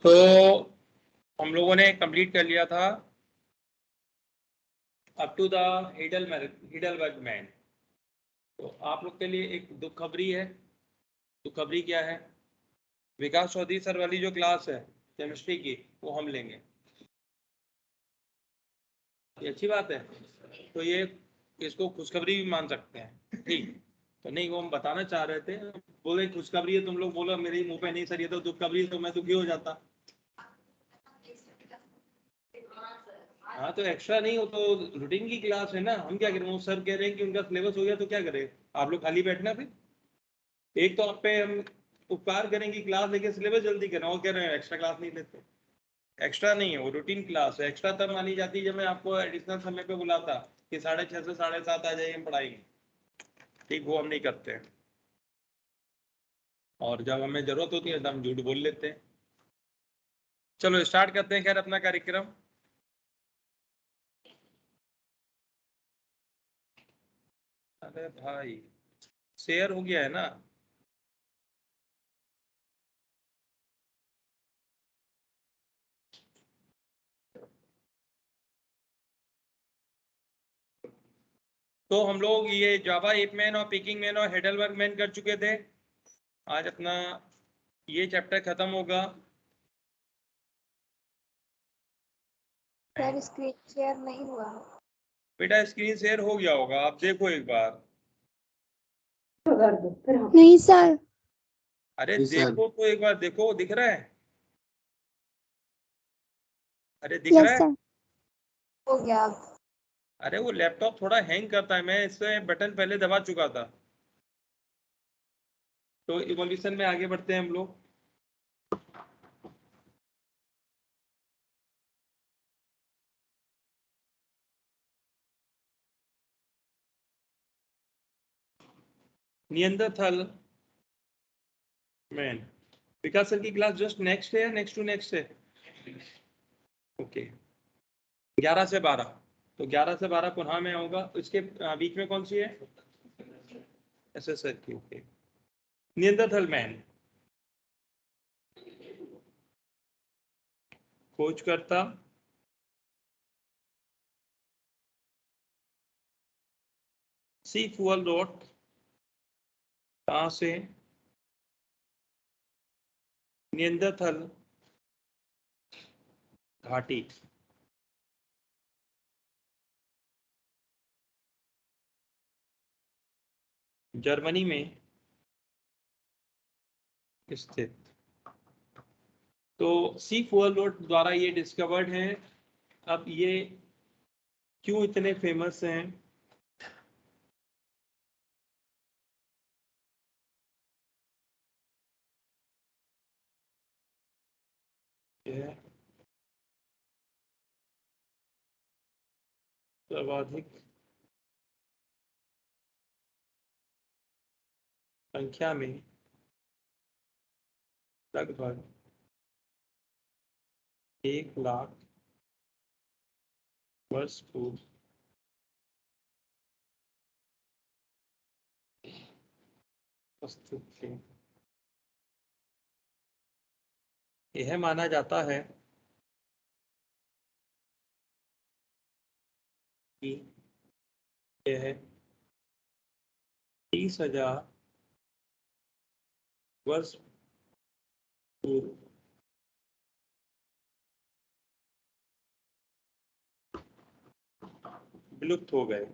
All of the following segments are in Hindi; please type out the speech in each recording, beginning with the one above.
तो हम लोगों ने कंप्लीट कर लिया था up to the Heidelberg man. तो आप लोग के लिए एक दुख खबरी है। दुख खबरी क्या है? विकास चौधरी सर वाली जो क्लास है केमिस्ट्री की, वो हम लेंगे। ये अच्छी बात है। तो ये इसको खुशखबरी भी मान सकते हैं, ठीक? तो नहीं, वो हम बताना चाह रहे थे। बोले खुशखबरी है, तुम लोग बोलो मेरे मुंह पे नहीं सर ये तो दुख खबरी है, तो मैं दुखी हो जाता। हाँ तो एक्स्ट्रा नहीं, हो तो रूटीन की क्लास है ना, हम क्या करें? वो सर कह रहे हैं कि उनका सिलेबस हो गया तो क्या करें? आप लोग खाली बैठना फिर। एक तो आप पे हम उपकार करेंगे क्लास लेके सिलेबस जल्दी करें, और कह रहे हैं एक्स्ट्रा क्लास नहीं लेते। एक्स्ट्रा नहीं है, वो रूटीन क्लास है। एक्स्ट्रा तब मानी जाती है जब मैं आपको एडिशनल समय पे बुलाता कि 6:30 से 7:30 आ जाइए, हम पढ़ाएंगे। ठीक, वो हम नहीं करते हैं। और जब हमें जरूरत होती है तो हम झूठ बोल लेते हैं। चलो स्टार्ट करते हैं खैर अपना कार्यक्रम। अरे भाई, शेयर हो गया है ना? तो हम लोग ये जावा एप मैन और पिकिंग मैन और हेडलबर्ग मैन कर चुके थे। आज अपना ये चैप्टर खत्म होगा। सर स्क्रीन शेयर नहीं हुआ। बेटा स्क्रीन शेयर हो गया होगा, आप देखो एक बार। नहीं सर। अरे जी सर। देखो तो एक बार देखो, दिख रहा है? अरे दिख रहा यस है? सर, हो गया। अरे वो लैपटॉप थोड़ा हैंग करता है, मैं इससे बटन पहले दबा चुका था। तो इवोल्यूशन में आगे बढ़ते हैं हम लोग। नियंदरथल मैन। विकास सर की क्लास जस्ट नेक्स्ट है या नेक्स्ट टू नेक्स्ट है? ओके, 11 से 12। तो 11 से 12 पुनः में होगा। इसके बीच में कौन सी है? एसएसआर की। Okay, Neanderthal man. खोजकर्ता सी फुअल रोड कहाँ से? नियंदरथल घाटी, जर्मनी में स्थित। तो सी फुअल रोड द्वारा ये डिस्कवर्ड है। अब ये क्यों इतने फेमस हैं? यह सर्वाधिक संख्या में लगभग 1 लाख वर्ष पूर्व स्थित थे। यह माना जाता है कि यह 30,000 वर्ष पूर्व विलुप्त हो गए।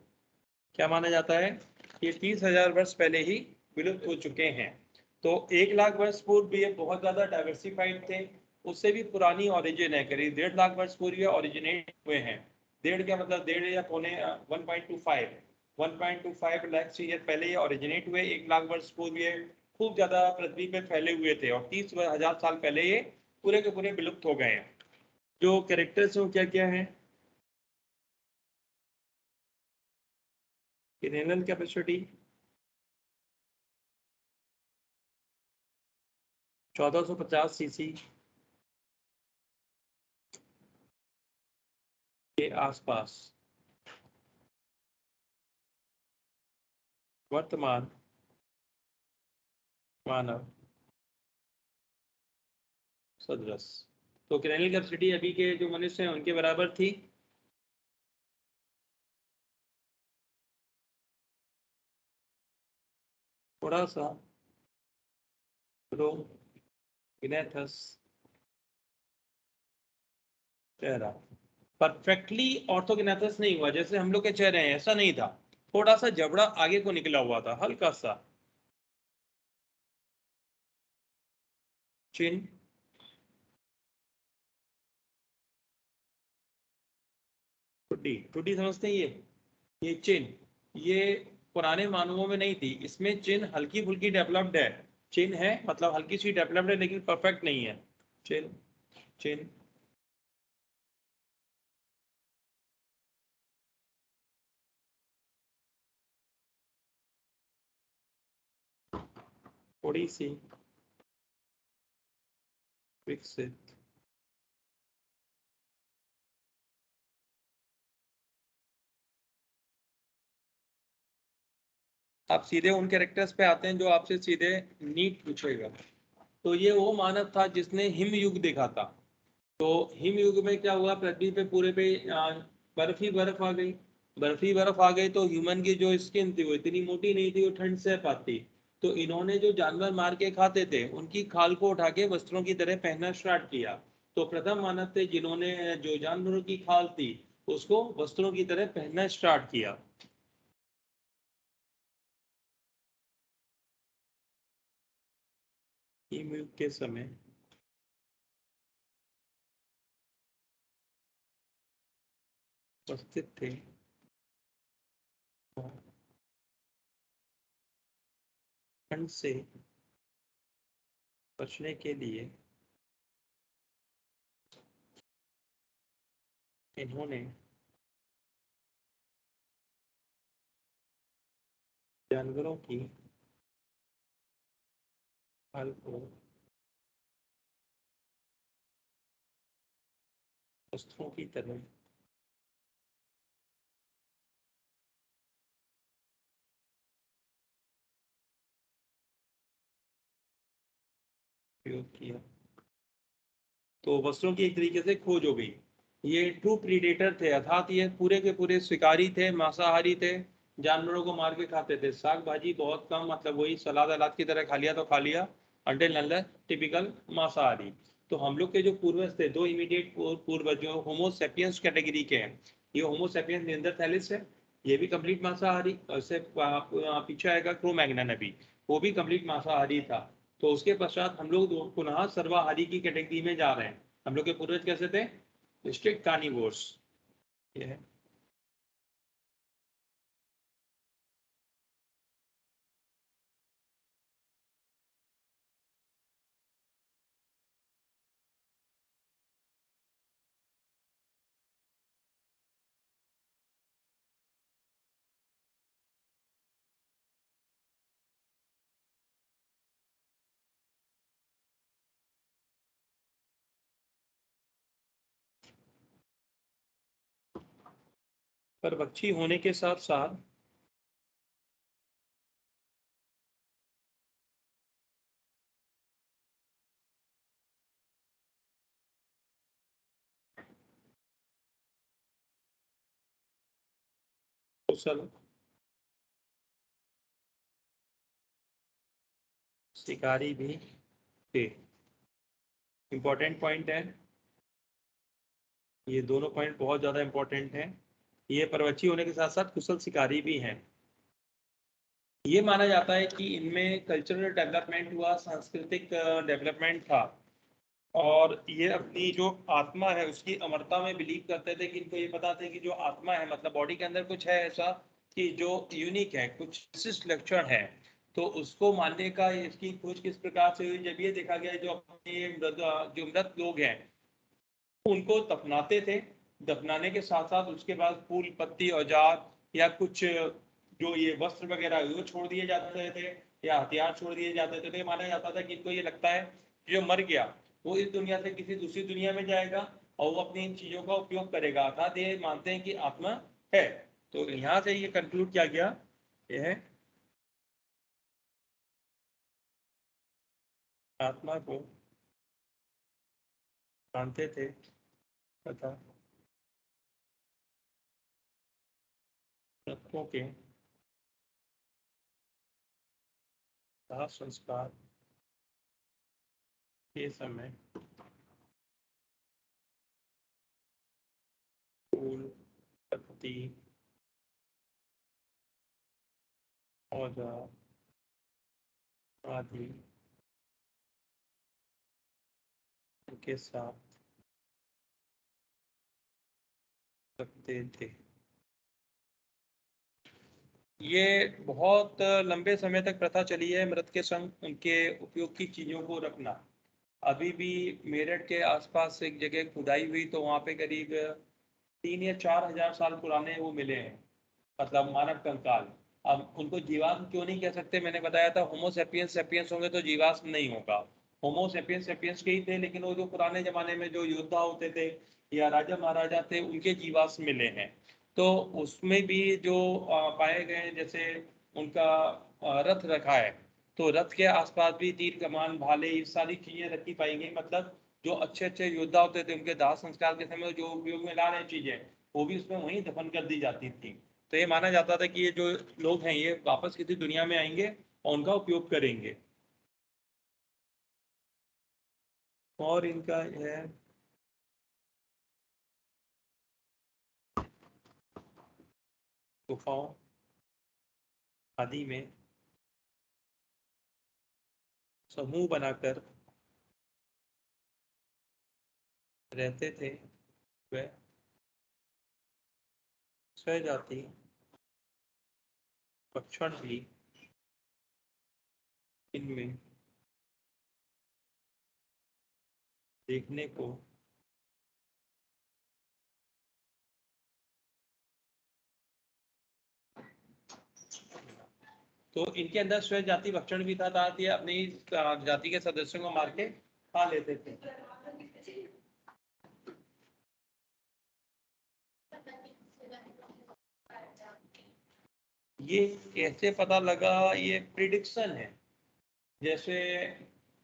क्या माना जाता है? ये 30,000 वर्ष पहले ही विलुप्त हो चुके हैं। तो 1 लाख वर्ष पूर्व भी ये बहुत ज्यादा डाइवर्सिफाइड थे। उससे भी पुरानी ओरिजिन है, करीब 1.5 लाख वर्ष पूर्व ये ओरिजिनेट हुए हैं। डेढ़ क्या मतलब, डेढ़ या पौने 1.25 लाख ईयर पहले ये ओरिजिनेट हुए। 1 लाख वर्ष पूर्व ये खूब ज्यादा पृथ्वी पे फैले हुए थे, और 30,000 साल पहले ये पूरे के पूरे विलुप्त हो गए हैं। जो कैरेक्टर्स हैं वो क्या क्या है? इनहेलर कैपेसिटी 1450 सीसी के आसपास। वर्तमान मानव सदृश तो क्रेनियल कैपेसिटी अभी के जो मनुष्य हैं उनके बराबर थी। थोड़ा सा प्रोगिनेथस चेहरा परफेक्टली ऑर्थोगिनेथस नहीं हुआ जैसे हम लोग के चेहरे हैं, ऐसा नहीं था। थोड़ा सा जबड़ा आगे को निकला हुआ था, हल्का सा। चिन, ठुड्डी, ठुड्डी समझते हैं ये चिन, ये पुराने मानवों में नहीं थी, इसमें चिन हल्की फुल्की डेवलप्ड है। चिन है मतलब हल्की सी डेवलप्ड है लेकिन परफेक्ट नहीं है। चिन, चिन, थोड़ी सी विकसित। आप सीधे उन कैरेक्टर्स पे आते हैं जो आपसे सीधे नीट पूछेगा। तो ये वो मानव था जिसने हिम युग देखा था। तो हिम युग में क्या हुआ, पृथ्वी पे पूरे पे बर्फ ही बर्फ आ गई। बर्फ ही बर्फ आ गई तो ह्यूमन की जो स्किन थी वो इतनी मोटी नहीं थी, वो ठंड सह पाती। तो इन्होंने जो जानवर मार के खाते थे उनकी खाल को उठा के वस्त्रों की तरह पहनना स्टार्ट किया। तो प्रथम मानव थे जिन्होंने जो जानवरों की खाल थी उसको वस्त्रों की तरह पहनना स्टार्ट किया। हिम युग के समय उपस्थित थे ठंड से बचने के लिए इन्होंने जानवरों की खाल को वस्त्रों की तरह प्रयोग किया। तो वस्त्रों की एक तरीके से खोज हो गई। ये ट्रू प्रीडेटर थे, अर्थात ये पूरे के पूरे शिकारी थे, मांसाहारी थे, जानवरों को मार के खाते थे। साग भाजी बहुत कम, मतलब वही सलाद अलाद की तरह खा लिया तो खा लिया, अंडे नल्ले, टिपिकल मांसाहारी। तो हम लोग के जो पूर्वज थे, दो इमीडिएट पूर्वज जो होमोसेपियंस कैटेगरी के हैं, ये होमोसेपियंस निएंडरथैलिस है, ये भी कंप्लीट मांसाहारी। उससे पीछे आएगा क्रो मैग्नन, अभी वो भी कंप्लीट मांसाहारी था। तो उसके पश्चात हम लोग पुनः सर्वाहारी की कैटेगरी में जा रहे हैं। हम लोग के पूर्वज कैसे थे, स्ट्रिक्ट कार्निवोर्स। ये है। पर पक्षी होने के साथ साथ कुशल शिकारी भी थे। इंपॉर्टेंट पॉइंट है, ये दोनों पॉइंट बहुत ज्यादा इंपॉर्टेंट हैं। ये पर्वतीय होने के साथ साथ कुशल शिकारी भी हैं। ये माना जाता है कि इनमें कल्चरल डेवलपमेंट हुआ, सांस्कृतिक डेवलपमेंट था। और ये अपनी जो आत्मा है उसकी अमरता में बिलीव करते थे, कि इनको ये पता थे कि जो आत्मा है मतलब बॉडी के अंदर कुछ है ऐसा कि जो यूनिक है, कुछ विशिष्ट लक्षण है। तो उसको मानने का इसकी खोज किस प्रकार से हुई, जब ये देखा गया जो अपने जो मृत लोग हैं उनको दफनाते थे, दफनाने के साथ साथ उसके बाद फूल पत्ती औजार या कुछ जो ये वस्त्र वगैरह वो छोड़ दिए जाते थे या हथियार छोड़ दिए जाते थे। तो ये माना जाता था कि इनको ये लगता है कि जो मर गया वो इस दुनिया से किसी दूसरी दुनिया में जाएगा और वो अपनी इन चीजों का उपयोग करेगा, अर्थात ये मानते हैं कि आत्मा है। तो यहाँ से ये कंक्लूड किया गया, ये है आत्मा को जानते थे तथा रत्नों के दाह संस्कार के समय फूल, पत्ती, औजार आदि के साथ रखते थे। ये बहुत लंबे समय तक प्रथा चली है मृत के संग उनके उपयोग की चीजों को रखना। अभी भी मेरठ के आसपास एक जगह खुदाई हुई तो वहां पे करीब 3 या 4 हजार साल पुराने वो मिले हैं, मतलब मानव कंकाल। अब उनको जीवाश्म क्यों नहीं कह सकते, मैंने बताया था होमो सेपियंस सेपियंस होंगे तो जीवाश्म नहीं होगा। होमो सेपियंस सेपियंस के ही थे, लेकिन वो जो पुराने जमाने में जो योद्धा होते थे या राजा महाराजा थे उनके जीवाश्म मिले हैं। तो उसमें भी जो पाए गए हैं, जैसे उनका रथ रखा है, तो रथ के आसपास भी तीर कमान भाले ये सारी चीजें रखी पाई गई। मतलब जो अच्छे अच्छे योद्धा होते थे उनके दाह संस्कार के समय जो उपयोग में ला रहे चीजें, वो भी उसमें वहीं दफन कर दी जाती थी। तो ये माना जाता था कि ये जो लोग हैं ये वापस किसी दुनिया में आएंगे और उनका उपयोग करेंगे। और इनका है गुफाओं आदि में समूह बनाकर रहते थे। वह स्वजाति भक्षण भी इनमें देखने को तो इनके अंदर स्वय जाति भक्षण भी था, ताकि ये अपनी जाति के सदस्यों को मार के खा लेते थे। ये कैसे पता लगा, ये प्रिडिक्शन है। जैसे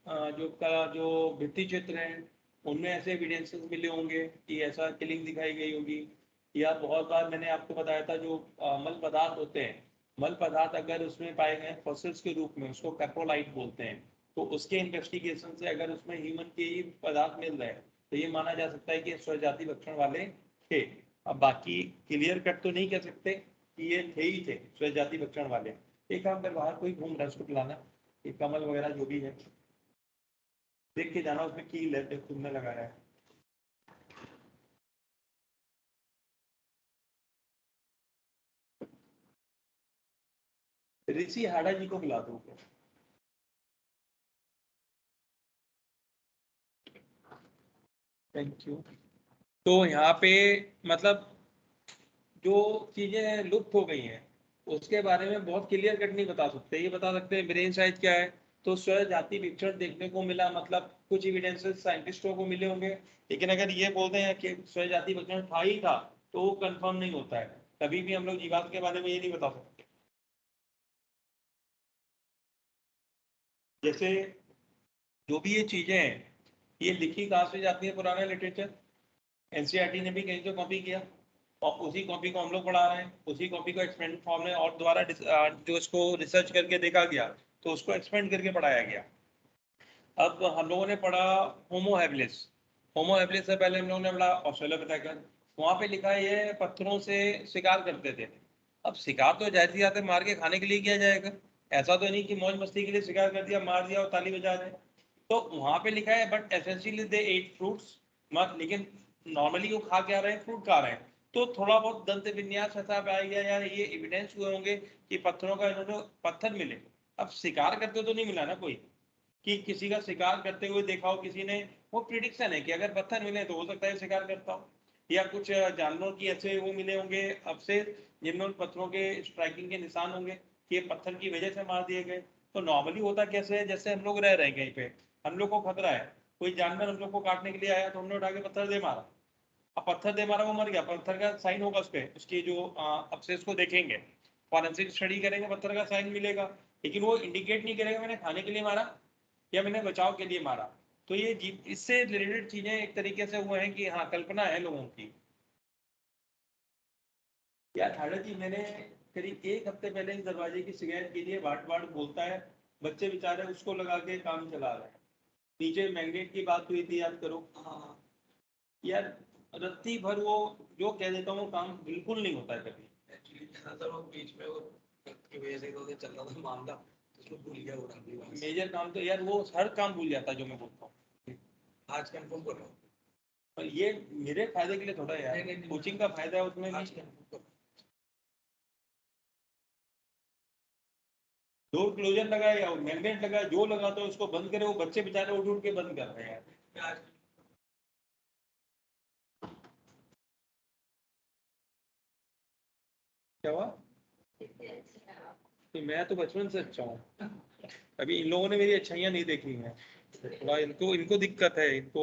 जो भित्ति चित्र हैं उनमें ऐसे एविडेंसेस मिले होंगे कि ऐसा किलिंग दिखाई गई होगी। या बहुत बार मैंने आपको बताया था जो मल पदार्थ होते हैं, मल पदार्थ अगर उसमें पाए गए फॉसिल्स के रूप में, उसको कैप्रोलाइट बोलते हैं, तो उसके इन्वेस्टिगेशन से अगर उसमें ह्यूमन के ही पदार्थ मिल रहे हैं तो ये माना जा सकता है कि स्वजाति भक्षण वाले थे। अब बाकी क्लियर कट तो नहीं कह सकते कि ये थे ही थे स्वजाति भक्षण वाले। एक काम कर, बाहर कोई घूम रहा है उसको पिलाना, ये कमल वगैरह जो भी है देख के जाना, उसमें कील है तुमने लगाया है। ऋषि हाड़ा जी को बुला दो। Thank you. तो यहाँ पे मतलब जो चीजें लुप्त हो गई हैं उसके बारे में बहुत क्लियर कट नहीं बता सकते। ये बता सकते हैं ब्रेन साइज क्या है, तो स्व जाति विक्षण देखने को मिला, मतलब कुछ एविडेंसेस साइंटिस्टों को मिले होंगे। लेकिन अगर ये बोलते हैं कि स्व जाति विक्षण था ही था तो वो कंफर्म नहीं होता है। कभी भी हम लोग जीवाश्म के बारे में ये नहीं बता सकते। जैसे जो भी ये चीजें हैं ये लिखी कहाँ से जाती है, पुराना लिटरेचर, एनसीईआरटी ने भी कहीं से कॉपी किया और उसी कॉपी को हम लोग पढ़ा रहे हैं। उसी कॉपी को एक्सपेंड फॉर्म में और दोबारा जो इसको रिसर्च करके देखा गया तो उसको एक्सपेंड करके पढ़ाया गया। अब हम लोगों ने पढ़ा होमो हैबिलिस। होमो हैबिलिस से पहले हम लोगों ने पढ़ा ऑस्ट्रेलोपिथेकस। वहां पे लिखा है ये पत्थरों से शिकार करते थे। अब शिकार तो जाहिर सी बात है मार के खाने के लिए किया जाएगा, ऐसा तो नहीं कि मौज मस्ती के लिए शिकार कर दिया, मार दिया और ताली बजा रहे। तो वहां पे लिखा है but essentially they ate fruits, मत लेकिन नॉर्मली वो खा क्या रहे हैं, फ्रूट खा रहे हैं। तो थोड़ा बहुत दंत विन्यास ऐसा पाया गया यार, ये एविडेंस हुए होंगे कि पत्थरों का इन्होंने पत्थर मिले। अब शिकार करते तो नहीं मिला ना कोई, कि किसी का शिकार करते हुए देखा हो किसी ने। वो प्रिडिक्शन है कि अगर पत्थर मिले तो हो सकता है शिकार करता हो, या कुछ जानवरों की ऐसे वो मिले होंगे अवशेष जिनमें उन पत्थरों के स्ट्राइकिंग के निशान होंगे कि ये पत्थर की वजह से मार दिए गए। तो नॉर्मली होता कैसे है, जैसे हम लोग रह रहे हैं कहीं पे, हम लोग को खतरा है, कोई जानवर हम लोग को काटने के लिए आया तो हमने उठा के पत्थर दे मारा। अब पत्थर दे मारा, वो मर गया, पत्थर का साइन होगा उस पर, उसकी जो अवशेष को देखेंगे, फॉरेंसिक स्टडी करेंगे, पत्थर का साइन मिलेगा। लेकिन वो इंडिकेट नहीं करेगा मैंने खाने के लिए मारा या मैंने बचाव के लिए मारा। तो ये इससे रिलेटेड चीजें एक तरीके से वो हैं कि हाँ कल्पना है लोगों की। यार ठाड़ा जी, मैंने करीब एक हफ्ते पहले इस दरवाजे की शिकायत की थी, बाट बाट बोलता है, बच्चे बेचारे उसको लगा के काम चला रहे हैं। नीचे मैग्नेट की बात हुई थी, याद करो। हाँ यार, रत्ती भर वो जो कह देता हूँ काम बिल्कुल नहीं होता है कभी। एक्चुअली ज्यादातर वो बीच में वो की वजह से तो चल रहा था मामला, उसको भूल गया वो मेजर काम। तो यार वो हर काम भूल जाता है जो मैं बोलता हूँ। आज कंफर्म कर रहा हूँ, और ये मेरे फायदे के लिए थोड़ा है यार, कोचिंग का फायदा है उसमें भी। डोर क्लोजर लगाए या मैग्नेट लगाए, जो लगाता है उसको बंद करे, वो बच्चे बेचारे उठ उठ के बंद कर रहे हैं। क्या हुआ? कि मैं तो बचपन से अच्छा हूँ, अभी इन लोगों ने मेरी अच्छाइयाँ नहीं देखी हैं। थोड़ा इनको इनको दिक्कत है, इनको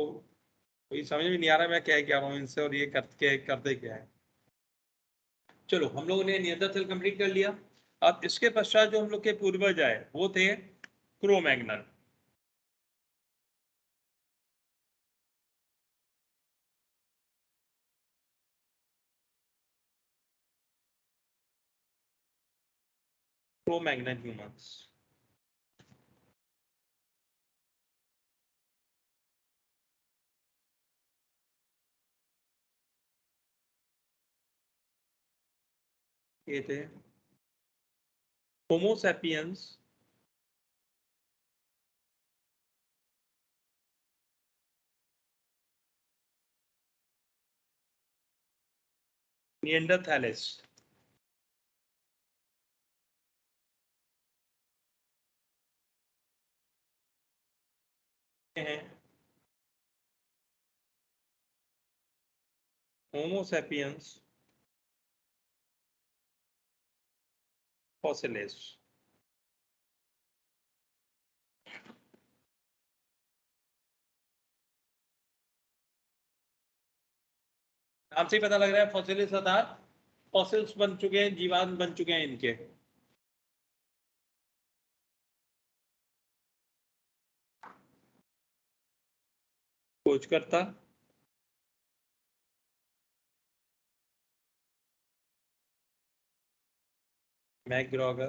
कोई समझ में नहीं आ रहा मैं क्या क्या रहा हूँ इनसे, और ये करते क्या है। चलो, हम लोगों ने नियंत्रण कंप्लीट कर लिया। अब इसके पश्चात जो हम लोग के पूर्वज आए वो थे crow Magnon. Crow Magnon humans. ये थे होमो सैपियंस, निएंडरथैलिस हैं, होमो सैपियंस फॉसिलिस। नाम से ही पता लग रहा है फॉसिलिस अर्थात फॉसिल्स बन चुके हैं, जीवांत बन चुके हैं इनके। खोजकर्ता McGregor,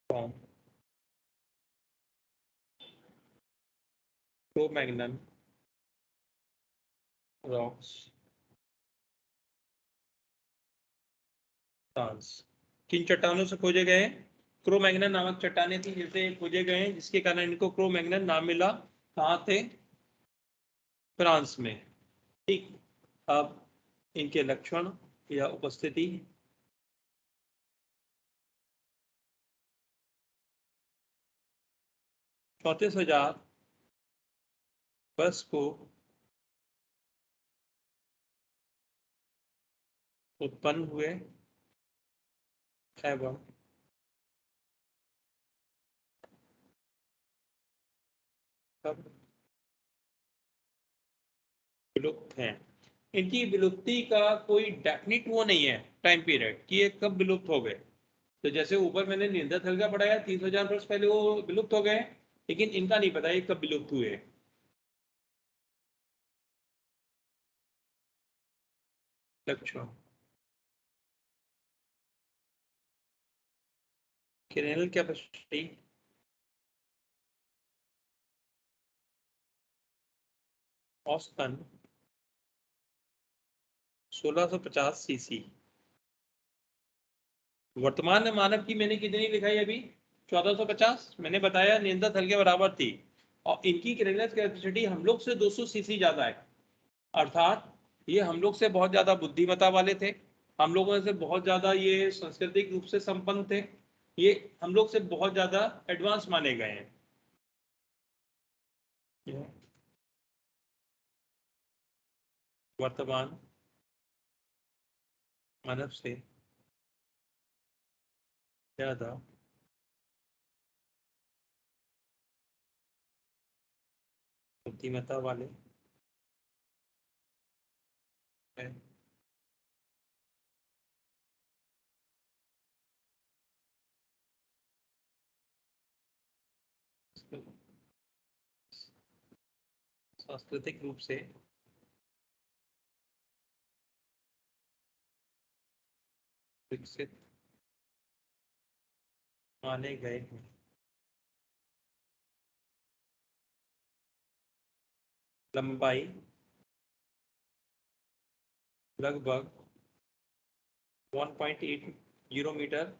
Tom, Cro Magnon, Rocks, France. किन चट्टानों से खोजे गए? क्रो मैग्नन नामक चट्टानें थी जिसे खोजे गए हैं, जिसके कारण इनको क्रो मैग्नन नाम मिला। कहाँ थे? फ्रांस में। ठीक। अब इनके लक्षण या उपस्थिति। 34,000 वर्ष को उत्पन्न हुए एवं तब विलुप्त हैं। इनकी विलुप्ति का कोई डेफिनिट वो नहीं है टाइम पीरियड कि ये कब विलुप्त हो गए। तो जैसे ऊपर मैंने निंदक का पढ़ाया, 30,000 वर्ष पहले वो विलुप्त हो गए, लेकिन इनका नहीं पता ये कब विलुप्त हुए। लक्षण। क्रेनल कैपेसिटी औसतन 1650 सीसी। वर्तमान में मानव की मैंने कितनी लिखाई अभी? 1450। मैंने बताया नियंत्रण के बराबर थी, और इनकी क्रेनल कैपेसिटी हम लोग से 200 सीसी ज्यादा है। अर्थात ये हम लोग से बहुत ज्यादा बुद्धिमत्ता वाले थे, हम लोगों से बहुत ज्यादा ये सांस्कृतिक रूप से संपन्न थे, ये हम लोग से बहुत ज्यादा एडवांस माने गए हैं। वर्तमान मानव से ज्यादा बुद्धिमत्ता वाले हैं। सांस्कृतिक रूप से विकसित माने गए हैं। लंबाई लगभग 1.80 मीटर।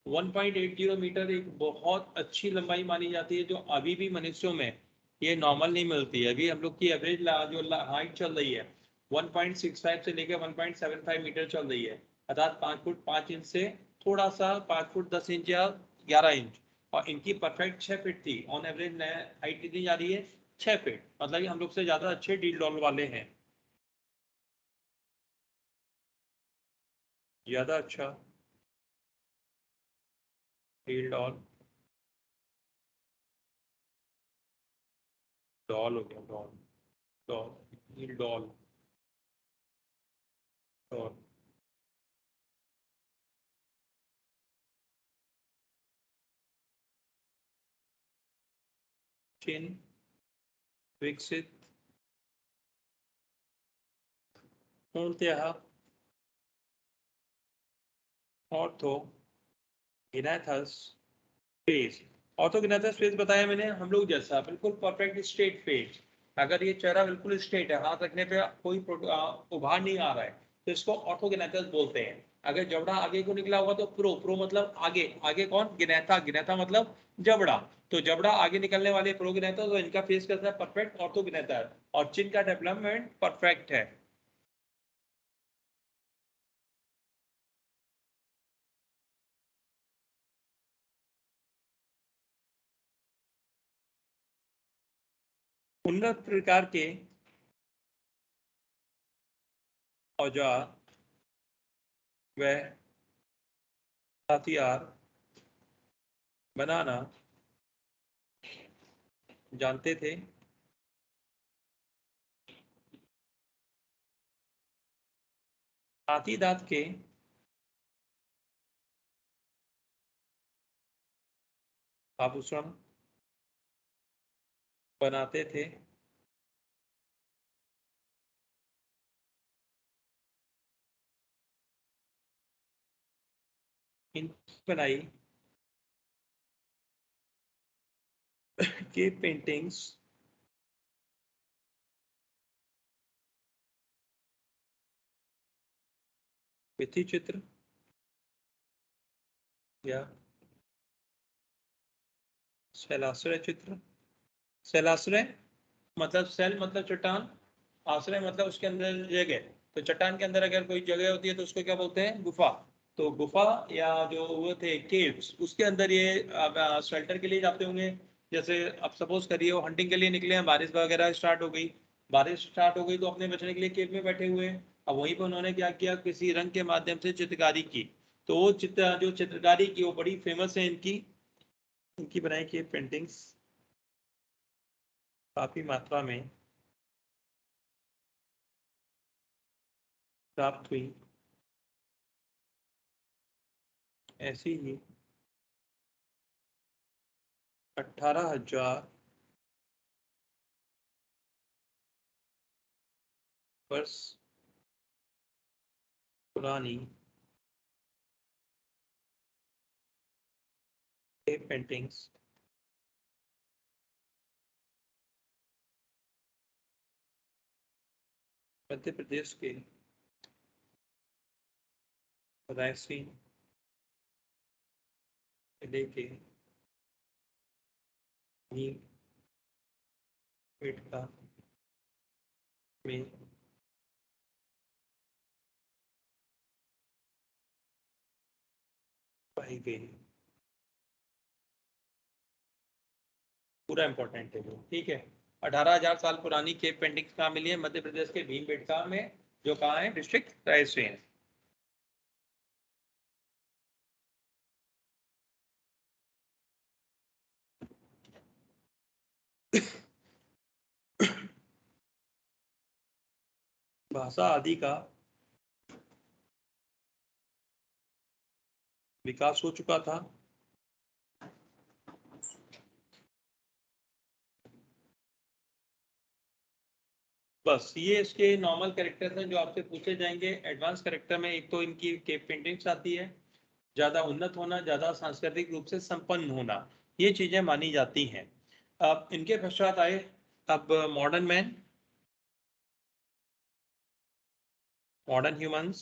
1.80 मीटर एक बहुत अच्छी लंबाई मानी जाती है, जो अभी भी मनुष्यों में ये नॉर्मल नहीं मिलती है। अभी हम लोग की एवरेज जो हाइट चल रही है 1.65 से लेकर 1.75 मीटर चल रही है, अर्थात 5 फुट 5 इंच से थोड़ा सा 5 फुट 10 इंच या 11 इंच। और इनकी परफेक्ट 6 फीट थी ऑन एवरेज। हाइट कितनी जा रही है? 6 फीट। मतलब कि हम लोग से ज्यादा अच्छे डील डॉल वाले हैं, ज्यादा अच्छा डील डॉल। डॉल हो गया, doll doll deal doll doll. चिन्ह विकसित पूर्णतः ऑर्थोगिनेथस फेस। ऑर्थोगिनेथस फेस बताया मैंने, हम लोग जैसा बिल्कुल परफेक्ट स्ट्रेट फेस। अगर ये चेहरा बिल्कुल स्ट्रेट है, हाथ रखने पे कोई उभार नहीं आ रहा है, तो इसको ऑर्थोगिनेथस बोलते हैं। अगर जबड़ा आगे को निकला होगा तो प्रो। प्रो मतलब आगे। आगे कौन? गिनेथा। गिनेथा मतलब जबड़ा। तो जबड़ा आगे निकलने वाले प्रोगिनेथा, तो इनका फेस कैसा है? परफेक्ट ऑर्थोगिनेथा। और चिन का डेवलपमेंट परफेक्ट है। उन्नत प्रकार के औजार व हथियार बनाना जानते थे। हाथी दांत के आभूषण बनाते थे। इन बनाई के पेंटिंग्स भित्ति चित्र या शैलाश्रय चित्र। शैलाश्रय मतलब शैल मतलब चट्टान, आश्रय मतलब उसके अंदर जगह। तो चट्टान के अंदर अगर कोई जगह होती है तो उसको क्या बोलते हैं? गुफा। तो गुफा या जो वो थे केव्स, उसके अंदर ये शेल्टर के लिए जाते होंगे। जैसे अब सपोज करिए वो हंटिंग के लिए निकले हैं, बारिश वगैरह स्टार्ट हो गई। बारिश स्टार्ट हो गई तो अपने बचने के लिए केव में बैठे हुए हैं। अब वहीं पर उन्होंने क्या किया? किसी रंग के माध्यम से चित्रकारी की। तो वो जो चित्रकारी की वो बड़ी फेमस है इनकी। इनकी बनाई की पेंटिंग्स काफी मात्रा में प्राप्त हुई। ऐसी ही 18,000 वर्ष पुरानी पेंटिंग्स मध्य प्रदेश के रायसेन जिले के नीम पेटका में पाई गई। पूरा इंपॉर्टेंट है वो, ठीक है। 18,000 साल पुरानी केव पेंटिंग्स कहाँ मिली है? मध्य प्रदेश के भीमबेटका में, जो कहाँ है? डिस्ट्रिक्ट रायसेन। भाषा आदि का विकास हो चुका था। बस ये इसके नॉर्मल कैरेक्टर्स हैं जो आपसे पूछे जाएंगे। एडवांस कैरेक्टर में एक तो इनकी केप पेंटिंग्स आती है, ज्यादा उन्नत होना, ज्यादा सांस्कृतिक रूप से संपन्न होना, ये चीजें मानी जाती हैं। अब इनके पश्चात आए अब modern man, modern humans,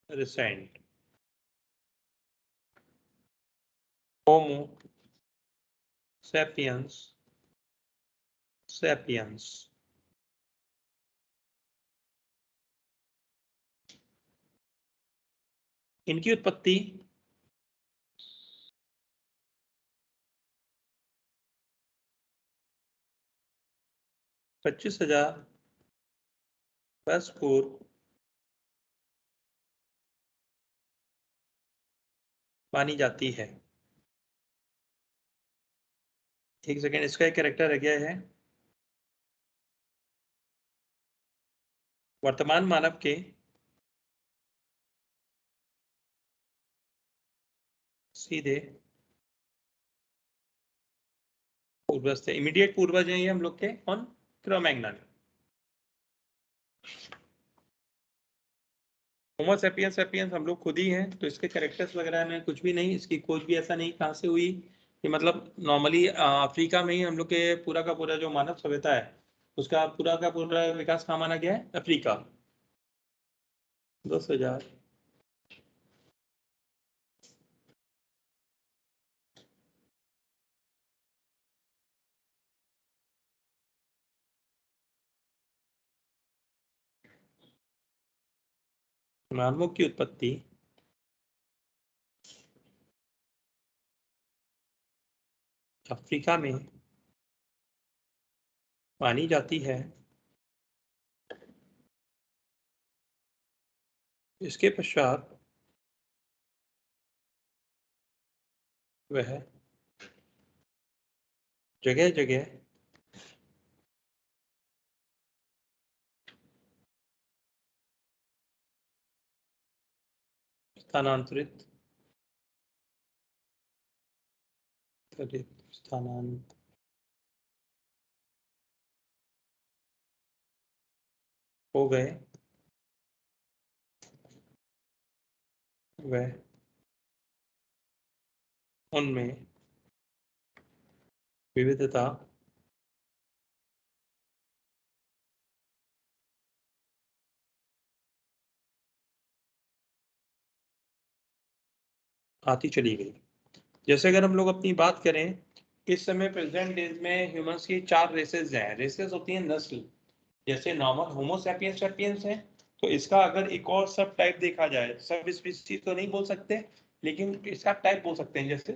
recent, Homo sapiens, sapiens. इनकी उत्पत्ति 25,000 वर्ष पूर्व मानी जाती है। एक सेकेंड, इसका एक कैरेक्टर रह गया है। वर्तमान मानव के सीधे पूर्वज थे, इमीडिएट पूर्वज हैं ये हम लोग के, कौन? क्रो-मैग्नन। होमो सेपियंस सेपियंस हम लोग खुद ही हैं, तो इसके कैरेक्टर्स वगैरह में कुछ भी नहीं, इसकी खोज भी ऐसा नहीं कहाँ से हुई कि मतलब नॉर्मली अफ्रीका में ही हम लोग के पूरा का पूरा जो मानव सभ्यता है उसका पूरा का पूरा विकास कहाँ माना गया है? अफ्रीका। 10,000 मानवों की उत्पत्ति अफ्रीका में मानी जाती है। इसके पश्चात वह जगह जगह स्थानांतरित स्थानांतरित हो गए। वह उनमें विविधता आती चली गई। जैसे अगर हम लोग अपनी बात करें, इस समय प्रेजेंट डेज में ह्यूमंस की 4 रेसेस हैं। रेसेस होती हैं नस्ल। जैसे नॉर्मल होमो सैपियंस सैपियंस है, तो इसका अगर एक और सब टाइप देखा जाए, सब स्पीशीज तो नहीं बोल सकते लेकिन इसका टाइप बोल सकते हैं। जैसे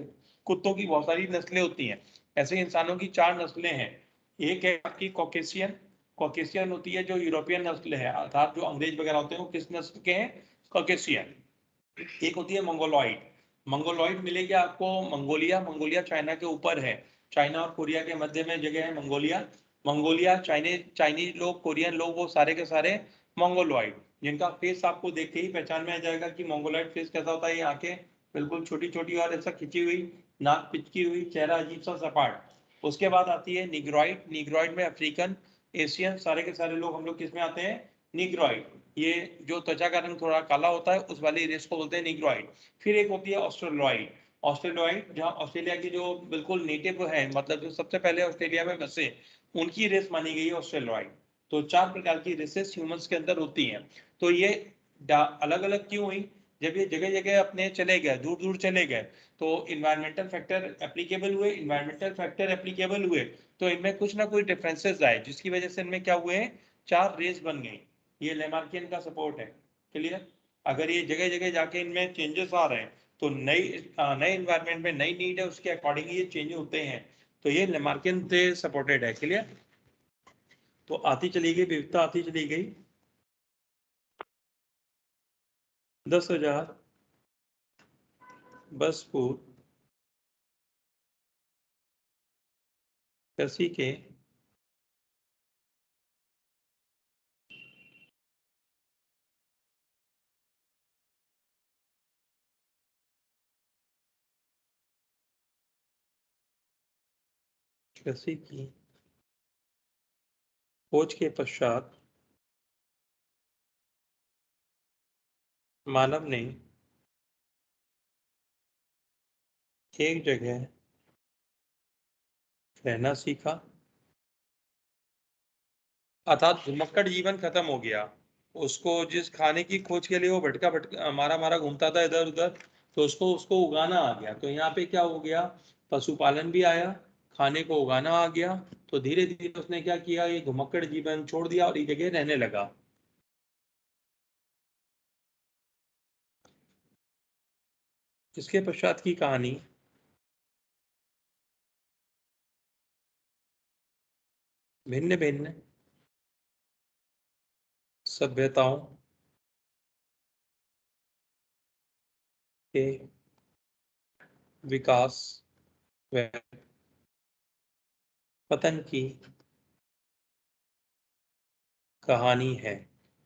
कुत्तों की बहुत सारी नस्लें होती हैं, ऐसे इंसानों की 4 नस्लें हैं। एक है आपकी कॉकेशियन। कॉकेशियन होती है जो यूरोपियन नस्ल है, अर्थात जो अंग्रेज वगैरह होते हैं वो किस नस्ल के हैं? कॉकेशियन। एक होती है मंगोलॉइड। मंगोलॉइड मिलेगी आपको मंगोलिया। मंगोलिया चाइना के ऊपर है, चाइना और कोरिया के मध्य में जगह है मंगोलिया। मंगोलिया चाइनीज लोग, कोरियन लोग, वो सारे के सारे मंगोलॉइड, जिनका फेस आपको देख के ही पहचान में आ जाएगा कि मंगोलॉइड फेस कैसा होता है। ये आंखें बिल्कुल छोटी छोटी और ऐसा खिंची हुई, नाक पिचकी हुई, चेहरा अजीब सा सपाट। उसके बाद आती है निग्रॉइड। निग्रॉइड में अफ्रीकन, एशियन, सारे के सारे लोग हम लोग किस में आते हैं? निग्रॉइड। ये जो त्वचा का रंग थोड़ा काला होता है उस वाली रेस को बोलते हैं निग्रॉइड। फिर एक होती है ऑस्ट्रेलॉइड। ऑस्ट्रेलॉइड जहाँ ऑस्ट्रेलिया की जो बिल्कुल नेटिव है, मतलब जो सबसे पहले ऑस्ट्रेलिया में बसे, उनकी रेस मानी गई है ऑस्ट्रेलॉइड। तो 4 प्रकार की रेसेस ह्यूमंस के अंदर होती हैं। तो ये अलग अलग क्यों हुई? जब ये जगह जगह अपने चले गए, दूर दूर चले गए, तो इन्वायरमेंटल फैक्टर एप्लीकेबल हुए। इन्वायरमेंटल फैक्टर एप्लीकेबल हुए तो इनमें कुछ ना कुछ डिफरेंसेस आए, जिसकी वजह से इनमें क्या हुए? 4 रेस बन गई। ये लेमार्कियन का सपोर्ट है। क्लियर? अगर ये जगह जगह जाके इनमें चेंजेस आ रहे हैं तो नए इन्वायरमेंट में नई नीड है, उसके अकॉर्डिंग ये चेंज होते हैं। तो ये लेमार्कियन से सपोर्टेड है। क्लियर? तो आती चली गई विविधता, आती चली गई। 10,000 वर्ष पूर्व कृषि के कृषि की खोज के पश्चात मानव ने एक जगह रहना सीखा, अर्थात घुमक्कड़ जीवन खत्म हो गया। उसको जिस खाने की खोज के लिए वो भटका भटका मारा मारा घूमता था इधर उधर, तो उसको उसको उगाना आ गया। तो यहाँ पे क्या हो गया, पशुपालन भी आया, खाने को उगाना आ गया। तो धीरे धीरे उसने क्या किया, ये घुमक्कड़ जीवन छोड़ दिया और ये जगह रहने लगा। इसके पश्चात की कहानी भिन्न भिन्न सभ्यताओं के विकास व पतन की कहानी है।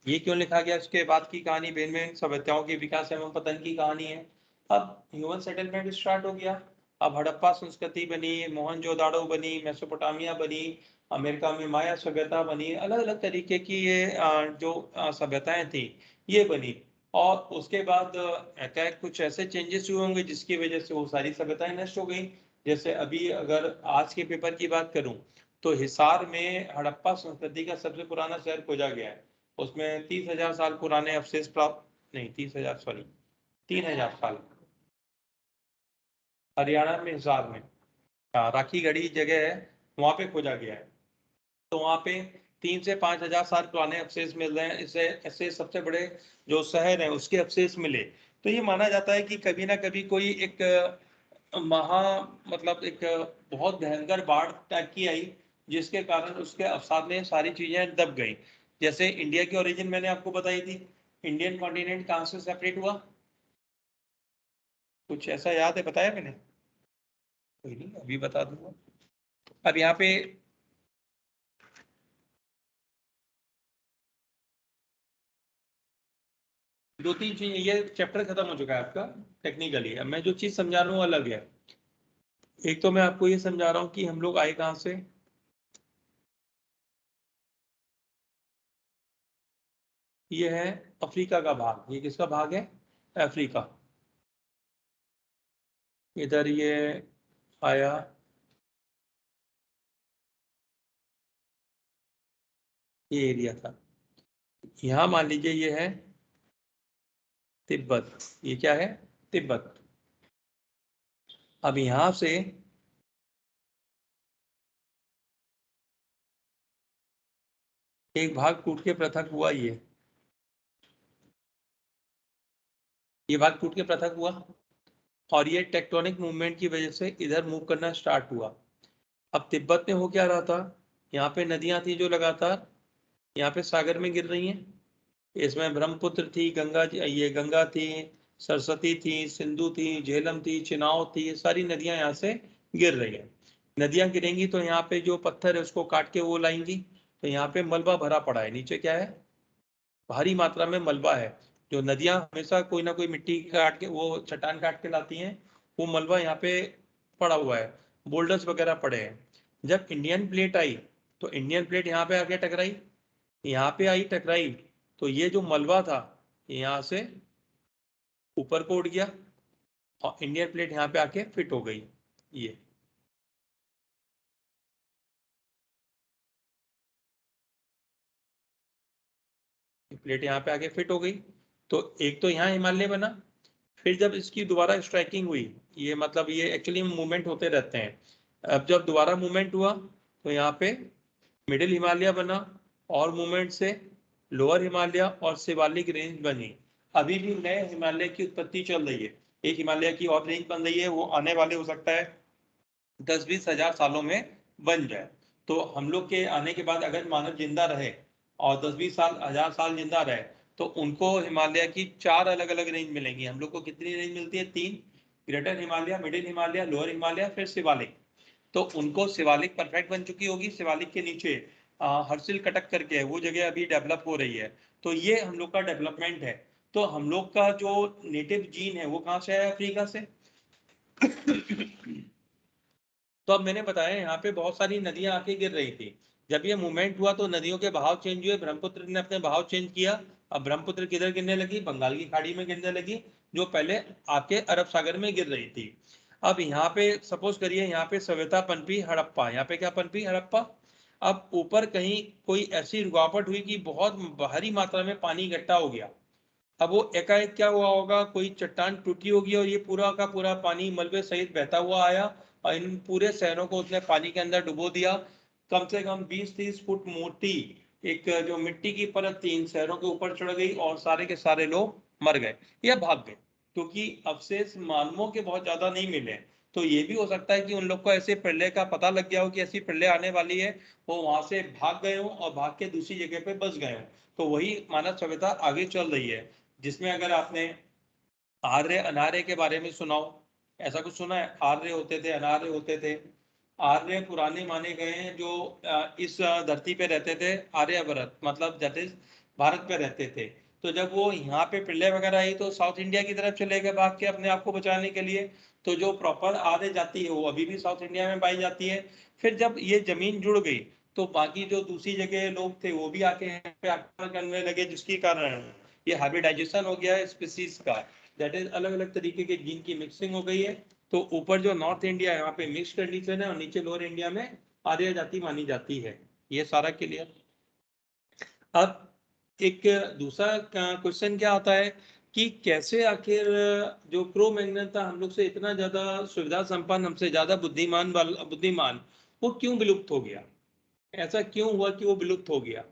ये क्यों लिखा गया, उसके बाद की कहानी भिन्न भिन्न सभ्यताओं के विकास एवं पतन की कहानी है। अब ह्यूमन सेटलमेंट स्टार्ट हो गया। अब हड़प्पा संस्कृति बनी, मोहनजोदाड़ो बनी, मेसोपोटामिया बनी, अमेरिका में माया सभ्यता बनी, अलग अलग तरीके की ये जो सभ्यताएं थी ये बनी। और उसके बाद क्या कुछ ऐसे चेंजेस हुए होंगे जिसकी वजह से वो सारी सभ्यताएं नष्ट हो गई। जैसे अभी अगर आज के पेपर की बात करूं तो हिसार में हड़प्पा संस्कृति का सबसे पुराना शहर खोजा गया है। उसमें 30,000 साल पुराने अवशेष प्राप्त, नहीं 30,000 सॉरी 3,000 साल, हरियाणा में हिसार में राखी गढ़ी जगह है, वहां पे खोजा गया है। तो वहां पे 3 से 5 हजार साल पुराने अवशेष मिल रहे हैं। इसे ऐसे सबसे बड़े जो शहर है उसके अवशेष मिले। तो ये माना जाता है कि कभी ना कभी कोई एक महा मतलब एक बहुत भयंकर बाढ़ टाइप की आई, जिसके कारण उसके अवसाद में सारी चीजें दब गई। जैसे इंडिया की ओरिजिन मैंने आपको बताई थी, इंडियन कॉन्टिनेंट कहाँ से सेपरेट हुआ, कुछ ऐसा याद है, बताया मैंने? कोई नहीं, अभी बता दूंगा। अब यहाँ पे 2-3 चीज, ये चैप्टर खत्म हो चुका है आपका टेक्निकली। अब मैं जो चीज समझा रहा हूँ अलग है। एक तो मैं आपको ये समझा रहा हूँ कि हम लोग आए कहाँ से। ये है अफ्रीका का भाग। ये किसका भाग है, अफ्रीका। इधर ये आया, ये एरिया था। यहाँ मान लीजिए ये है तिब्बत। ये क्या है, तिब्बत। अब यहां से एक भाग टूट के पृथक हुआ, ये भाग टूट के पृथक हुआ। और ये टेक्टोनिक मूवमेंट की वजह से इधर मूव करना स्टार्ट हुआ। अब तिब्बत में हो क्या रहा था, यहाँ पे नदियां थी जो लगातार यहाँ पे सागर में गिर रही हैं। इसमें ब्रह्मपुत्र थी, गंगा, ये गंगा थी, सरस्वती थी, सिंधु थी, झेलम थी, चिनाव थी, ये सारी नदियां यहाँ से गिर रही हैं। नदियां गिरेंगी तो यहाँ पे जो पत्थर है उसको काट के वो लाएंगी। तो यहाँ पे मलबा भरा पड़ा है, नीचे क्या है, भारी मात्रा में मलबा है। जो नदियां हमेशा कोई ना कोई मिट्टी काट के, वो चट्टान काट के लाती हैं, वो मलबा यहाँ पे पड़ा हुआ है, बोल्डर्स वगैरह पड़े हैं। जब इंडियन प्लेट आई तो इंडियन प्लेट यहाँ पे आके टकराई, यहाँ पे आई टकराई, तो ये जो मलबा था यहाँ से ऊपर को उड़ गया और इंडियन प्लेट यहाँ पे आके फिट हो गई। ये प्लेट यहाँ पे आके फिट हो गई। तो एक तो यहाँ हिमालय बना। फिर जब इसकी दोबारा स्ट्राइकिंग हुई, ये मतलब ये एक्चुअली मूवमेंट होते रहते हैं। अब जब दोबारा मूवमेंट हुआ तो यहाँ पे मिडिल हिमालय बना, और मूवमेंट से लोअर हिमालय और शिवालिक रेंज बनी। अभी भी नए हिमालय की उत्पत्ति चल रही है। एक हिमालय की और रेंज बन रही है, वो आने वाले हो सकता है 10-20 हजार सालों में बन जाए। तो हम लोग के आने के बाद अगर मानव जिंदा रहे और 10-20 साल हजार साल जिंदा रहे, तो उनको हिमालय की 4 अलग अलग रेंज मिलेंगी। हम लोग को कितनी रेंज मिलती है, 3, greater Himalaya, middle Himalaya, lower Himalaya, फिर शिवालिक। तो उनको शिवालिक परफेक्ट बन चुकी होगी। शिवालिक के नीचे हर्सिल कटक करके है, वो जगह अभी डेवलप हो रही है। तो ये हम लोग का डेवलपमेंट है। तो हम लोग का जो नेटिव जीन है वो कहाँ से है, अफ्रीका से। तो अब मैंने बताया यहाँ पे बहुत सारी नदियां आके गिर रही थी। जब ये मूवमेंट हुआ तो नदियों के बहाव चेंज हुए, ब्रह्मपुत्र ने अपने बहाव चेंज किया। अब ब्रह्मपुत्र किधर गिरने लगी? बंगाल की खाड़ी में गिरने लगी, जो पहले आपके अरब सागर में गिर रही थी। अब यहाँ पे सपोज करिए, यहाँ पे सभ्यता पनपी हड़प्पा, यहाँ पे क्या पनपी? हड़प्पा। अब ऊपर कहीं कोई ऐसी रुकावट हुई कि बहुत भारी मात्रा में पानी इकट्ठा हो गया। अब वो एकाएक क्या हुआ होगा, कोई चट्टान टूटी होगी और ये पूरा का पूरा पानी मलबे सहित बहता हुआ आया और इन पूरे शहरों को उसने पानी के अंदर डुबो दिया। कम से कम 20-30 फुट मोटी एक जो मिट्टी की परत थी इन शहरों के ऊपर चढ़ गई और सारे के सारे लोग मर गए या भाग गए, क्योंकि अवशेष मानवों के बहुत ज्यादा नहीं मिले। तो ये भी हो सकता है कि उन लोग को ऐसे प्रलय का पता लग गया हो कि ऐसी प्रलय आने वाली है, वो वहां से भाग गए हो और भाग के दूसरी जगह पे बस गए हो। तो वही मानव सभ्यता आगे चल रही है, जिसमें अगर आपने आर्य अनार्य के बारे में सुनाओ, ऐसा कुछ सुना है? आर्य होते थे, अनार्य होते थे। आर्य पुराने माने गए हैं जो इस धरती पे रहते थे, आर्यभरत मतलब दैट इज भारत पे रहते थे। तो जब वो यहाँ पे प्रलय वगैरह आई तो साउथ इंडिया की तरफ चले गए भाग के अपने आप को बचाने के लिए। तो जो प्रॉपर आर्य जाति है वो अभी भी साउथ इंडिया में पाई जाती है। फिर जब ये जमीन जुड़ गई तो बाकी जो दूसरी जगह लोग थे वो भी आके यहाँ पे आक्रमण करने लगे, जिसके कारण ये हाइब्रिडाइजेशन हो गया है स्पीसीज का। दैट इज अलग अलग तरीके के जीन की मिक्सिंग हो गई है। तो ऊपर जो नॉर्थ इंडिया है यहाँ पे मिक्स कंडीशन है और नीचे लोअर इंडिया में आर्य जाति मानी जाती है। ये सारा क्लियर। अब एक दूसरा क्वेश्चन क्या आता है कि कैसे आखिर जो क्रो मैग्नन था हम लोग से इतना ज्यादा सुविधा संपन्न, हमसे ज्यादा बुद्धिमान वो क्यों विलुप्त हो गया? ऐसा क्यों हुआ कि वो विलुप्त हो गया?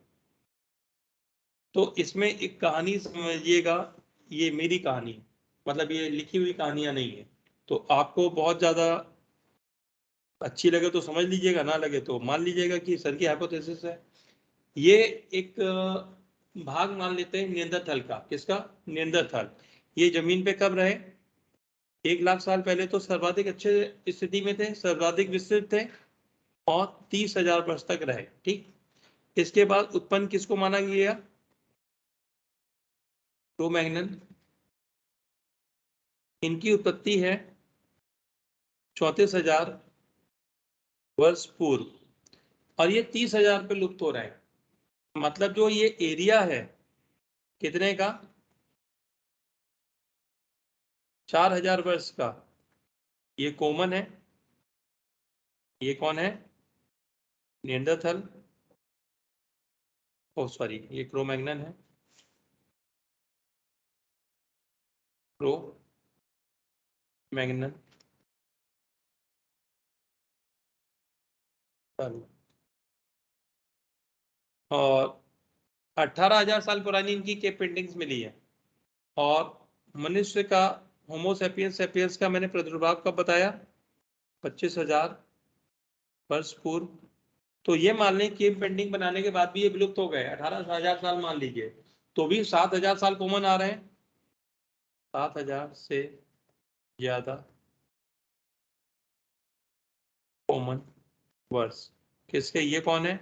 तो इसमें एक कहानी समझिएगा, ये मेरी कहानी, मतलब ये लिखी हुई कहानियां नहीं है। तो आपको बहुत ज्यादा अच्छी लगे तो समझ लीजिएगा, ना लगे तो मान लीजिएगा कि सर की हाइपोथेसिस है। ये एक भाग मान लेते हैं नियंदरथल का। किसका? नियंदरथल। ये जमीन पे कब रहे? 1 लाख साल पहले तो सर्वाधिक अच्छे स्थिति में थे, सर्वाधिक विस्तृत थे और 30,000 वर्ष तक रहे। ठीक। इसके बाद उत्पन्न किसको माना गया? Crow Magnon. इनकी उत्पत्ति है 34,000 वर्ष पूर्व और ये 30,000 पे लुप्त हो रहे हैं। मतलब जो ये एरिया है कितने का? 4,000 वर्ष का। ये कॉमन है। ये कौन है? नियंडरथल। ओ सॉरी, ये क्रो मैग्नन है। Crow Magnon. और 18,000 साल पुरानी इनकी केव पेंटिंग्स मिली है। और मनुष्य का होमोसेपियंस सेपियंस का मैंने प्रादुर्भाव कब बताया? 25,000 वर्ष पूर्व। तो ये मान लें केव पेंटिंग बनाने के बाद भी ये विलुप्त हो गए, 18,000 साल मान लीजिए, तो भी 7,000 साल कॉमन आ रहे हैं। 7,000 से ज्यादा कॉमन वर्ष किसके? ये कौन है?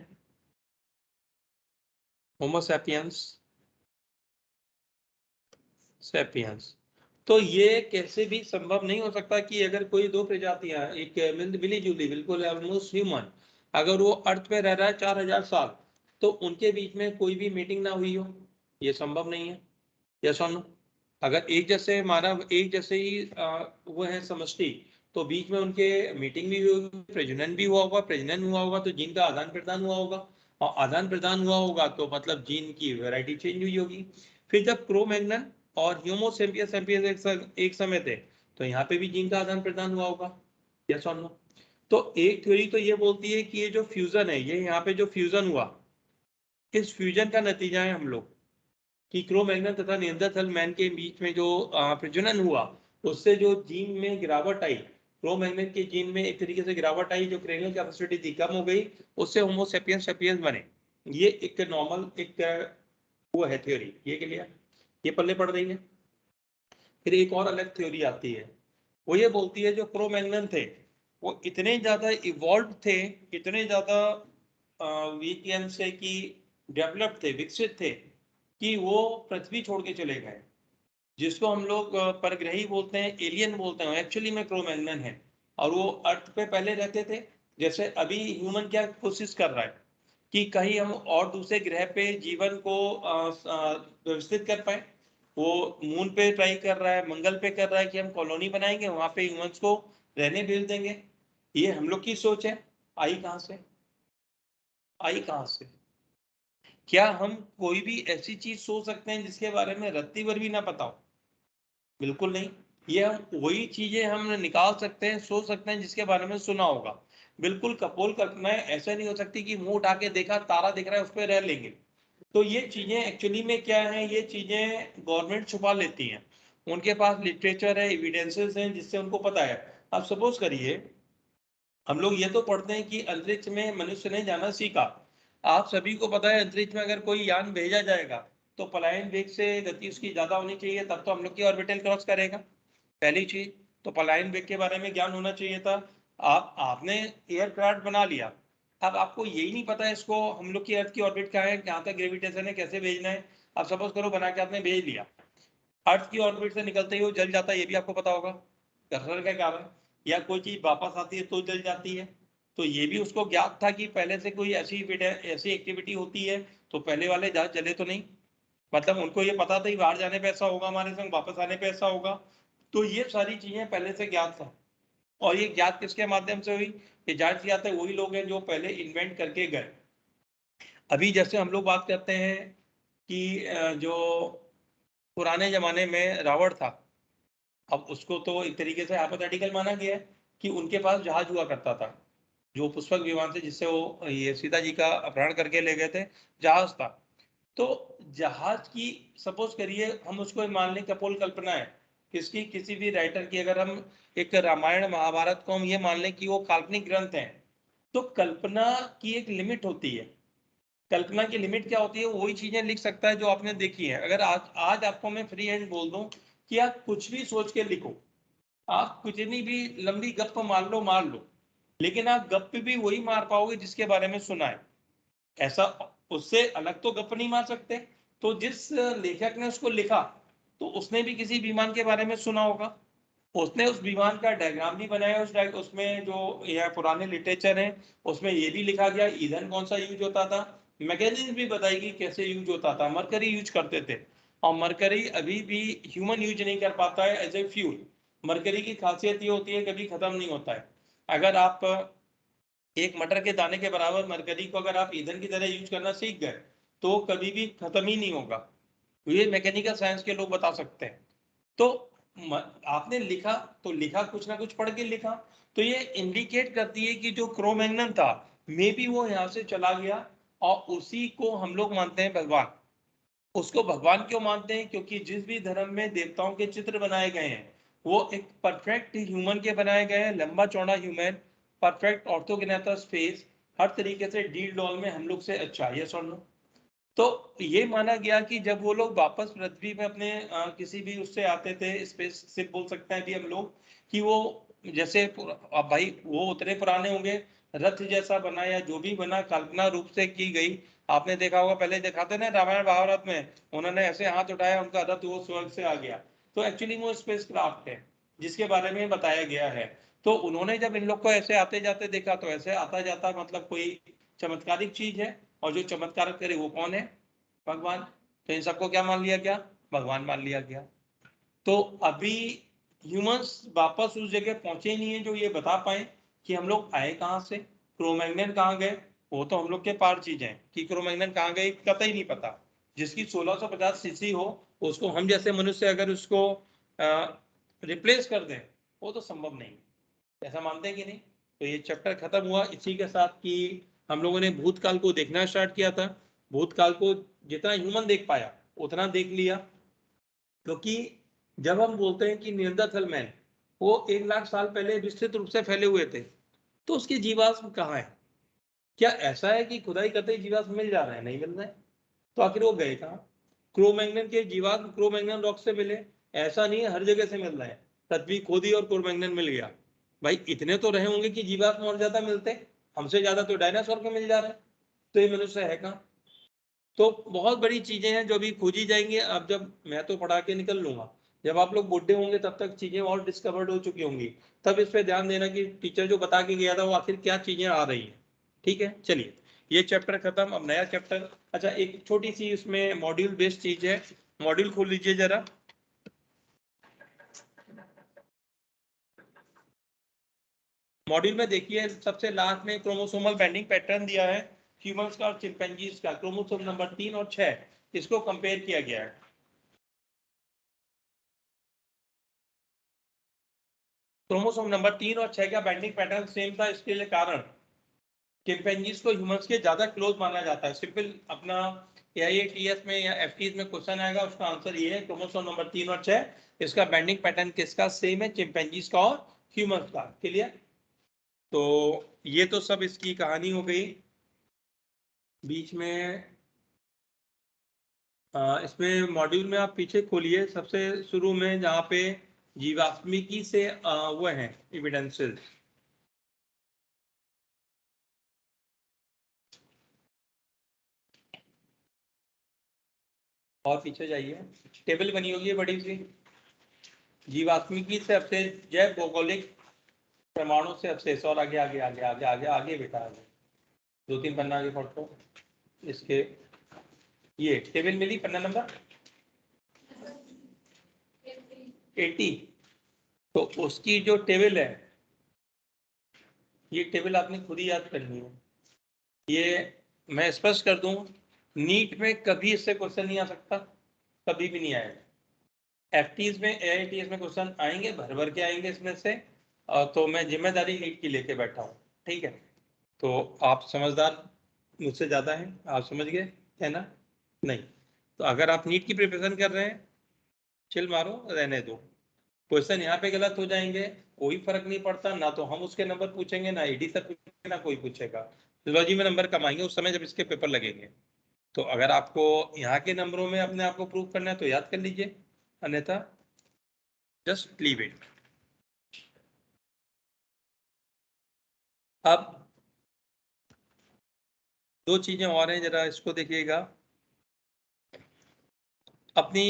Homo sapiens sapiens. तो ये कैसे भी संभव नहीं हो सकता कि अगर कोई दो प्रजातियां एक मिली जुली बिल्कुल ऑलमोस्ट ह्यूमन, अगर वो अर्थ पे रह रहा है 4,000 साल, तो उनके बीच में कोई भी मीटिंग ना हुई हो, ये संभव नहीं है। यस और नो? अगर एक जैसे मानव एक जैसे ही वो है समष्टि, तो बीच में उनके मीटिंग भी हुई होगी, प्रजनन भी हुआ होगा, प्रजनन हुआ होगा तो जीन का आदान प्रदान हुआ होगा, और आदान प्रदान हुआ होगा तो मतलब जीन की वैरायटी चेंज हुई होगी। फिर जब क्रो मैग्नन और ह्यूमोसेपियंस सेपियंस एक समय थे, तो यहाँ पे भी जीन का आदान प्रदान हुआ होगा। यस और नो? तो एक थ्योरी तो ये बोलती है कि ये जो फ्यूजन है, ये यहाँ पे जो फ्यूजन हुआ, इस फ्यूजन का नतीजा है हम लोग, कि क्रो मैग्नन तथा नियंदरथल मैन के बीच में जो प्रजनन हुआ, उससे जो जीन में गिरावट आई, क्रो मैग्नन के जीन में एक तरीके से गिरावट आई, जो क्रेनियल कैपेसिटी थी कम हो गई, उससे होमोसेपियंस सेपियंस बने। ये एक नॉर्मल एक वो है थ्योरी, ये क्लियर? ये पल्ले पड़ रही है। फिर एक और अलग थ्योरी आती है, वो ये बोलती है जो क्रो मैग्नन थे वो इतने ज्यादा इवॉल्व थे, इतने ज्यादा वीकेंड से कि डेवलप थे, विकसित थे, कि वो पृथ्वी छोड़ के चले गए। जिसको हम लोग परग्रही बोलते हैं, एलियन बोलते हैं, एक्चुअली में क्रो मैग्नन है। और वो अर्थ पे पहले रहते थे। जैसे अभी ह्यूमन क्या कोशिश कर रहा है कि कहीं हम और दूसरे ग्रह पे जीवन को व्यवस्थित कर पाए। वो मून पे ट्राई कर रहा है, मंगल पे कर रहा है कि हम कॉलोनी बनाएंगे, वहां पे ह्यूमंस को रहने भेज देंगे। ये हम लोग की सोच है। आई कहां से? आई कहां से? क्या हम कोई भी ऐसी चीज सोच सकते हैं जिसके बारे में रत्ती भर भी ना पता हो? बिल्कुल नहीं। ये हम वही चीजें हम निकाल सकते हैं, सोच सकते हैं जिसके बारे में सुना होगा। बिल्कुल कपोल कल्पनाएं ऐसा नहीं हो सकती कि मुंह उठा के देखा तारा दिख रहा है उस पर रह लेंगे। तो ये चीजें एक्चुअली में क्या है, ये चीजें गवर्नमेंट छुपा लेती हैं। उनके पास लिटरेचर है, एविडेंसेस हैं जिससे उनको पता है। अब सपोज करिए हम लोग ये तो पढ़ते हैं कि अंतरिक्ष में मनुष्य ने जाना सीखा। आप सभी को पता है अंतरिक्ष में अगर कोई यान भेजा जाएगा तो पलायन वेग से गति उसकी ज्यादा होनी चाहिए, तब तो हम लोग की ऑर्बिटल क्रॉस करेगा। पहली चीज तो पलायन वेग के बारे में ज्ञान होना चाहिए था। आपने एयरक्राफ्ट बना लिया, अब आपको यही नहीं पता है इसको हम लोग की अर्थ की ऑर्बिट क्या है, कहाँ तक ग्रेविटेशन है, कैसे भेजना है। अब सपोज करो बना के आपने भेज लिया, अर्थ की ऑर्बिट से निकलते ही वो जल जाता है, ये भी आपको पता होगा घर्षण के कारण। या कोई चीज वापस आती है तो जल जाती है। तो ये भी उसको ज्ञात था कि पहले से कोई ऐसी एक्टिविटी होती है तो पहले वाले जहाज जले तो नहीं। मतलब उनको ये पता था कि बाहर जाने पे ऐसा होगा, हमारे संग वापस आने पे ऐसा होगा। तो ये सारी चीजें पहले से ज्ञात था। और ये ज्ञात किसके माध्यम से हुई? ये जाहिर सी बात है वही लोग हैं जो पहले इन्वेंट करके गए। अभी जैसे हम लोग बात करते हैं कि जो पुराने जमाने में रावण था, अब उसको तो एक तरीके से हाइपोथेटिकल माना गया है कि उनके पास जहाज हुआ करता था, जो पुष्पक विमान से जिससे वो ये सीता जी का अपहरण करके ले गए थे, जहाज था। तो जहाज की सपोज करिए हम उसको मान लें कपोल कल्पना है किसकी, किसी भी राइटर की। अगर हम एक रामायण महाभारत को हम ये मान लें कि वो काल्पनिक ग्रंथ हैं, तो कल्पना की एक लिमिट होती है। कल्पना की लिमिट क्या होती है? वही चीजें लिख सकता है जो आपने देखी है। अगर आज आज आपको मैं फ्री हैंड बोल दूं कि आप कुछ भी सोच के लिखो, आप कुछ नहीं भी लंबी गप मार लो, लेकिन आप गप भी वही मार पाओगे जिसके बारे में सुना है। ऐसा उससे अलग तो गप नहीं मार सकते। तो जिस लेखक ने उसको लिखा तो उसने भी किसी विमान के बारे में सुना होगा, उसने उस विमान का डायग्राम भी बनाया। उसमें जो यह पुराने लिटरेचर है उसमें ये भी लिखा गया ईंधन कौन सा यूज होता था, मैकेनिज्म भी बताएगी कैसे यूज होता था। मरकरी यूज करते थे, और मरकरी अभी भी ह्यूमन यूज नहीं कर पाता है एज ए फ्यूल। मरकरी की खासियत ये होती है कभी खत्म नहीं होता है। अगर आप एक मटर के दाने के बराबर मरकरी को अगर आप ईंधन की तरह यूज करना सीख गए तो कभी भी खत्म ही नहीं होगा। ये मैकेनिकल साइंस के लोग बता सकते हैं। तो आपने लिखा तो लिखा, कुछ ना कुछ पढ़ के लिखा। तो ये इंडिकेट करती है कि जो क्रोमैग्नन था मे बी वो यहाँ से चला गया, और उसी को हम लोग मानते हैं भगवान। उसको भगवान क्यों मानते हैं? क्योंकि जिस भी धर्म में देवताओं के चित्र बनाए गए हैं वो एक परफेक्ट ह्यूमन के बनाए गए हैं, लंबा चौड़ा ह्यूमन, परफेक्ट ऑर्थोगेनेटस फेस, हर तरीके से डील डॉल में हम लोग से अच्छा। ये सुन लो। तो ये माना गया कि जब वो लोग वापस पृथ्वी में अपने किसी भी उससे आते थे, स्पेस शिप बोल सकते हैं अभी हम लोग, कि वो जैसे अब भाई वो उतने पुराने होंगे, रथ जैसा बना या जो भी बना कल्पना रूप से की गई। आपने देखा होगा पहले दिखाते ना रामायण महाभारत में, उन्होंने ऐसे हाथ उठाया उनका रथ वो स्वर्ग से आ गया। तो एक्चुअली वो स्पेस क्राफ्ट है जिसके बारे में बताया गया है। तो उन्होंने जब इन लोग को ऐसे आते जाते देखा तो ऐसे आता जाता मतलब कोई चमत्कारिक चीज है, और जो चमत्कार करे वो कौन है? भगवान। तो इन सबको क्या मान लिया गया? भगवान मान लिया गया। तो अभी ह्यूमंस वापस उस जगह पहुंचे ही नहीं है जो ये बता पाए कि हम लोग आए कहां से, क्रोमैग्नन कहाँ गए। वो तो हम लोग के पार चीज है कि क्रोमैग्नन कहाँ गए कतई नहीं पता। जिसकी 1650 सीसी हो उसको हम जैसे मनुष्य अगर उसको रिप्लेस कर दें वो तो संभव नहीं। ऐसा मानते हैं कि नहीं? तो ये चैप्टर खत्म हुआ इसी के साथ कि हम लोगों ने भूतकाल को देखना स्टार्ट किया था। भूतकाल को जितना ह्यूमन देख पाया उतना देख लिया। क्योंकि जब हम बोलते हैं कि नियंदरथल मैन वो 1 लाख साल पहले विस्तृत रूप से फैले हुए थे, तो उसकी जीवाश्म कहाँ है? क्या ऐसा है कि खुदाई करते ही जीवाश्म मिल जा रहे हैं? नहीं मिल रहे हैं। तो आखिर वो गए कहाँ? क्रोमैग्नन के जीवाश्म क्रोमैग्नन रॉक से मिले? ऐसा नहीं है हर जगह से मिल रहे हैं। पृथ्वी खोदी और क्रोमैग्नन मिल गया। भाई इतने तो रहे होंगे कि जीवाश्म और ज्यादा मिलते, हमसे ज्यादा तो डायनासोर के मिल जा रहे हैं। तो ये मनुष्य है कहाँ? तो बहुत बड़ी चीजें हैं जो अभी खोजी जाएंगी। अब जब मैं तो पढ़ा के निकल लूंगा, जब आप लोग बुढ़े होंगे तब तक चीजें और डिस्कवर्ड हो चुकी होंगी, तब इस पे ध्यान देना कि टीचर जो बता के गया था वो आखिर क्या चीजें आ रही हैं। ठीक है, चलिए ये चैप्टर खत्म, अब नया चैप्टर। अच्छा, एक छोटी सी इसमें मॉड्यूल बेस्ड चीज है, मॉड्यूल खोल लीजिए जरा। मॉड्यूल में देखिए सबसे लास्ट में क्रोमोसोमल बेंडिंग पैटर्न दिया है ह्यूमंस का और चिंपैंजीज का, क्रोमोसोम नंबर 3 और 6 इसको कंपेयर किया गया है। क्रोमोसोम नंबर 3 और 6 का बेंडिंग पैटर्न सेम था, इसके कारण चिंपैंजीज को ह्यूमंस के ज्यादा क्लोज माना जाता है। सिंपल अपना AIATS में या FTs में क्वेश्चन आएगा, उसका आंसर ये है, क्रोमोसोम नंबर 3 और 6 इसका बेंडिंग पैटर्न किसका सेम है, चिंपैंजीज का और ह्यूमंस का। क्लियर? तो ये तो सब इसकी कहानी हो गई। बीच में इसमें मॉड्यूल में आप पीछे खोलिए सबसे शुरू में, जहाँ पे जीवात्मिकी से वो है एविडेंसेस। और पीछे जाइए, टेबल बनी होगी बड़ी सी, जीवात्मिकी से अवशेष, जैव भौगोलिक परमाणु से अवशेष, और आगे आगे आगे आगे आगे आगे बेटा आगे 2-3 पन्ना आगे पढ़ो इसके। ये टेबल मिली पन्ना नंबर 80। तो उसकी जो टेबल है, ये टेबल आपने खुद ही याद करनी है। ये मैं स्पष्ट कर दूं, नीट में कभी इससे क्वेश्चन नहीं आ सकता, कभी भी नहीं आएगा। FTs में AITS में क्वेश्चन आएंगे, भर भर के आएंगे इसमें से। तो मैं जिम्मेदारी नीट की लेके बैठा हूँ। ठीक है, तो आप समझदार मुझसे ज्यादा हैं, आप समझ गए है ना? नहीं तो अगर आप नीट की प्रिपरेशन कर रहे हैं, चिल मारो, रहने दो। क्वेश्चन यहाँ पे गलत हो जाएंगे, कोई फर्क नहीं पड़ता, ना तो हम उसके नंबर पूछेंगे, ना ED सर पूछेंगे, ना कोई पूछेगा। फिजियोलॉजी में नंबर कम आएंगे उस समय जब इसके पेपर लगेंगे। तो अगर आपको यहाँ के नंबरों में अपने आप को प्रूव करना है तो याद कर लीजिए, अन्यथा जस्ट लीव इट। अब दो चीजें और हैं, जरा इसको देखिएगा। अपनी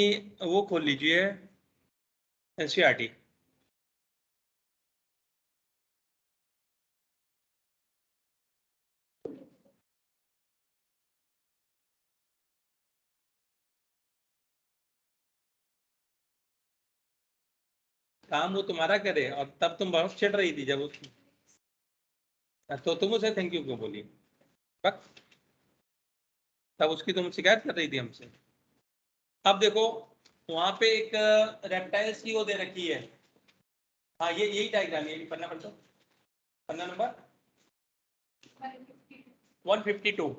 वो खोल लीजिए NCERT। काम वो तुम्हारा करे, और तब तुम बहुत छिड़ रही थी जब तो तुम उसे थैंक यू क्यों बोली? बस तब उसकी तुम शिकायत कर रही थी हमसे। अब देखो वहां पे एक रेप्टाइल्स की वो दे रखी है। हाँ ये यही डायग्राम, ये पन्ना पढ़ो, पन्ना नंबर 152।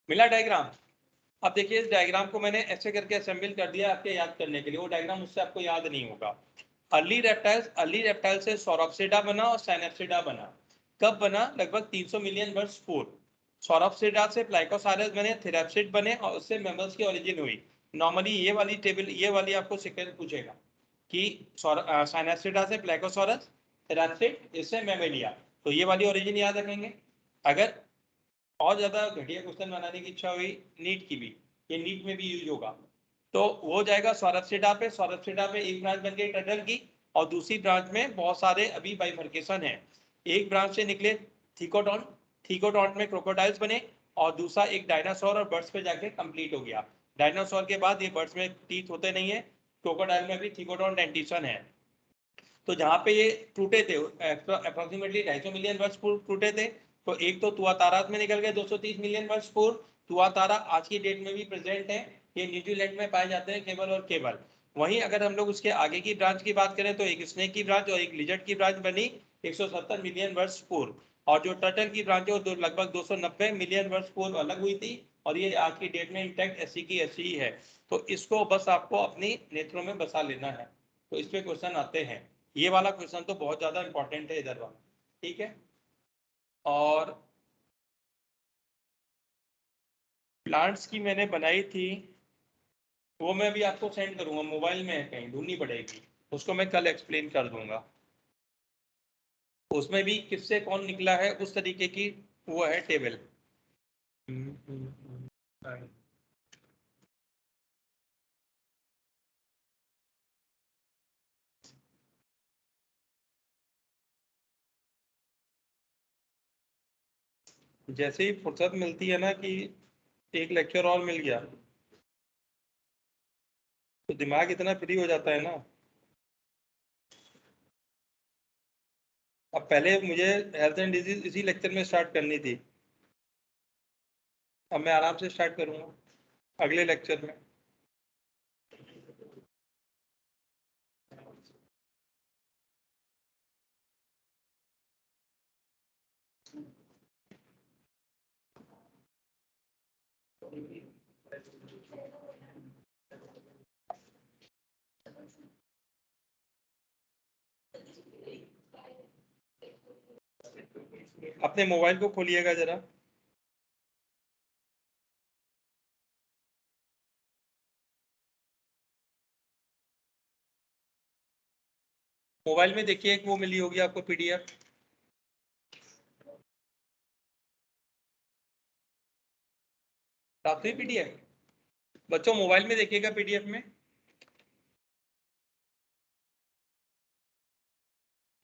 मिला डायग्राम? अब देखिए इस डायग्राम को मैंने ऐसे करके असेंबल कर दिया आपके याद करने के लिए, वो डायग्राम उससे आपको याद नहीं होगा। अर्ली रेप्टाइल से सौरोप्सिडा बना और साइनेप्सिडा बना। कब बना? लगभग 300 मिलियन वर्ष पूर्व। सौरोप्सिडा से प्लाइकोसारस बने, थेराप्सिड बने, और उससे मैमल्स की ओरिजिन हुई। नॉर्मली ये वाली टेबल, ये वाली आपको सीक्वेंस पूछेगा कि साइनेप्सिडा से प्लाइकोसारस, थेराप्सिड, इससे मैमेलिया, तो ये वाली ओरिजिन याद रखेंगे। अगर और ज्यादा घटिया क्वेश्चन बनाने की इच्छा हुई नीट की भी, ये नीट में भी यूज होगा, तो वो जाएगा सौरभसिडा पे। सौरभसिडा पे एक ब्रांच बन गई टर्टल की, और दूसरी ब्रांच में बहुत सारे अभी बाइफर्केशन है। एक ब्रांच से निकले थीकोटॉन, थीकोटॉन में क्रोकोडाइल्स बने, और दूसरा एक डायनासोर और बर्ड्स पे जाके कंप्लीट हो गया। डायनासोर के बाद ये बर्ड्स में टीथ होते नहीं है, क्रोकोडाइल में भी थीकोटॉन डेंटिशन है। तो जहां पे ये टूटे थे अप्रोक्सीमेटली 250 मिलियन वर्ष पूर्व टूटे थे। तो एक तो तुआतारा में निकल गए 230 मिलियन वर्ष पूर्व। तुआतारा आज की डेट में भी प्रेजेंट है, ये न्यूजीलैंड में पाए जाते हैं केवल और केवल। वहीं अगर हम लोग उसके आगे की ब्रांच की बात करें तो एक स्नेक की ब्रांच और एक लिजर्ड की ब्रांच बनी 170 मिलियन वर्ष पूर्व। और जो टर्टल की ब्रांच है वो लगभग 290 मिलियन वर्ष पूर्व अलग हुई थी, और ये आज की डेट में इंटैक्ट ऐसी की ऐसी ही है। तो इसको बस आपको अपनी नेत्रों में बसा लेना है। तो इस पे क्वेश्चन आते हैं, ये वाला क्वेश्चन तो बहुत ज्यादा इंपॉर्टेंट है इधर वाला। ठीक है, और प्लांट्स की मैंने बनाई थी, वो मैं भी आपको सेंड करूंगा, मोबाइल में है कहीं, ढूंढनी पड़ेगी, उसको मैं कल एक्सप्लेन कर दूंगा। उसमें भी किससे कौन निकला है उस तरीके की वो है टेबल। जैसे ही फुर्सत मिलती है ना कि एक लेक्चर और मिल गया तो दिमाग इतना फ्री हो जाता है ना। अब पहले मुझे हेल्थ एंड डिजीज इसी लेक्चर में स्टार्ट करनी थी, अब मैं आराम से स्टार्ट करूंगा अगले लेक्चर में। अपने मोबाइल को खोलिएगा जरा। मोबाइल में देखिए एक वो मिली होगी आपको पीडीएफ। प्राप्त हुई पीडीएफ? बच्चों मोबाइल में देखिएगा पीडीएफ में।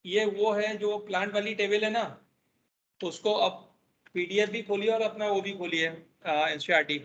ये वो है जो प्लांट वाली टेबल है ना, तो उसको अब पीडीएफ भी खोलिए और अपना वो भी खोलिए एनसीईआरटी।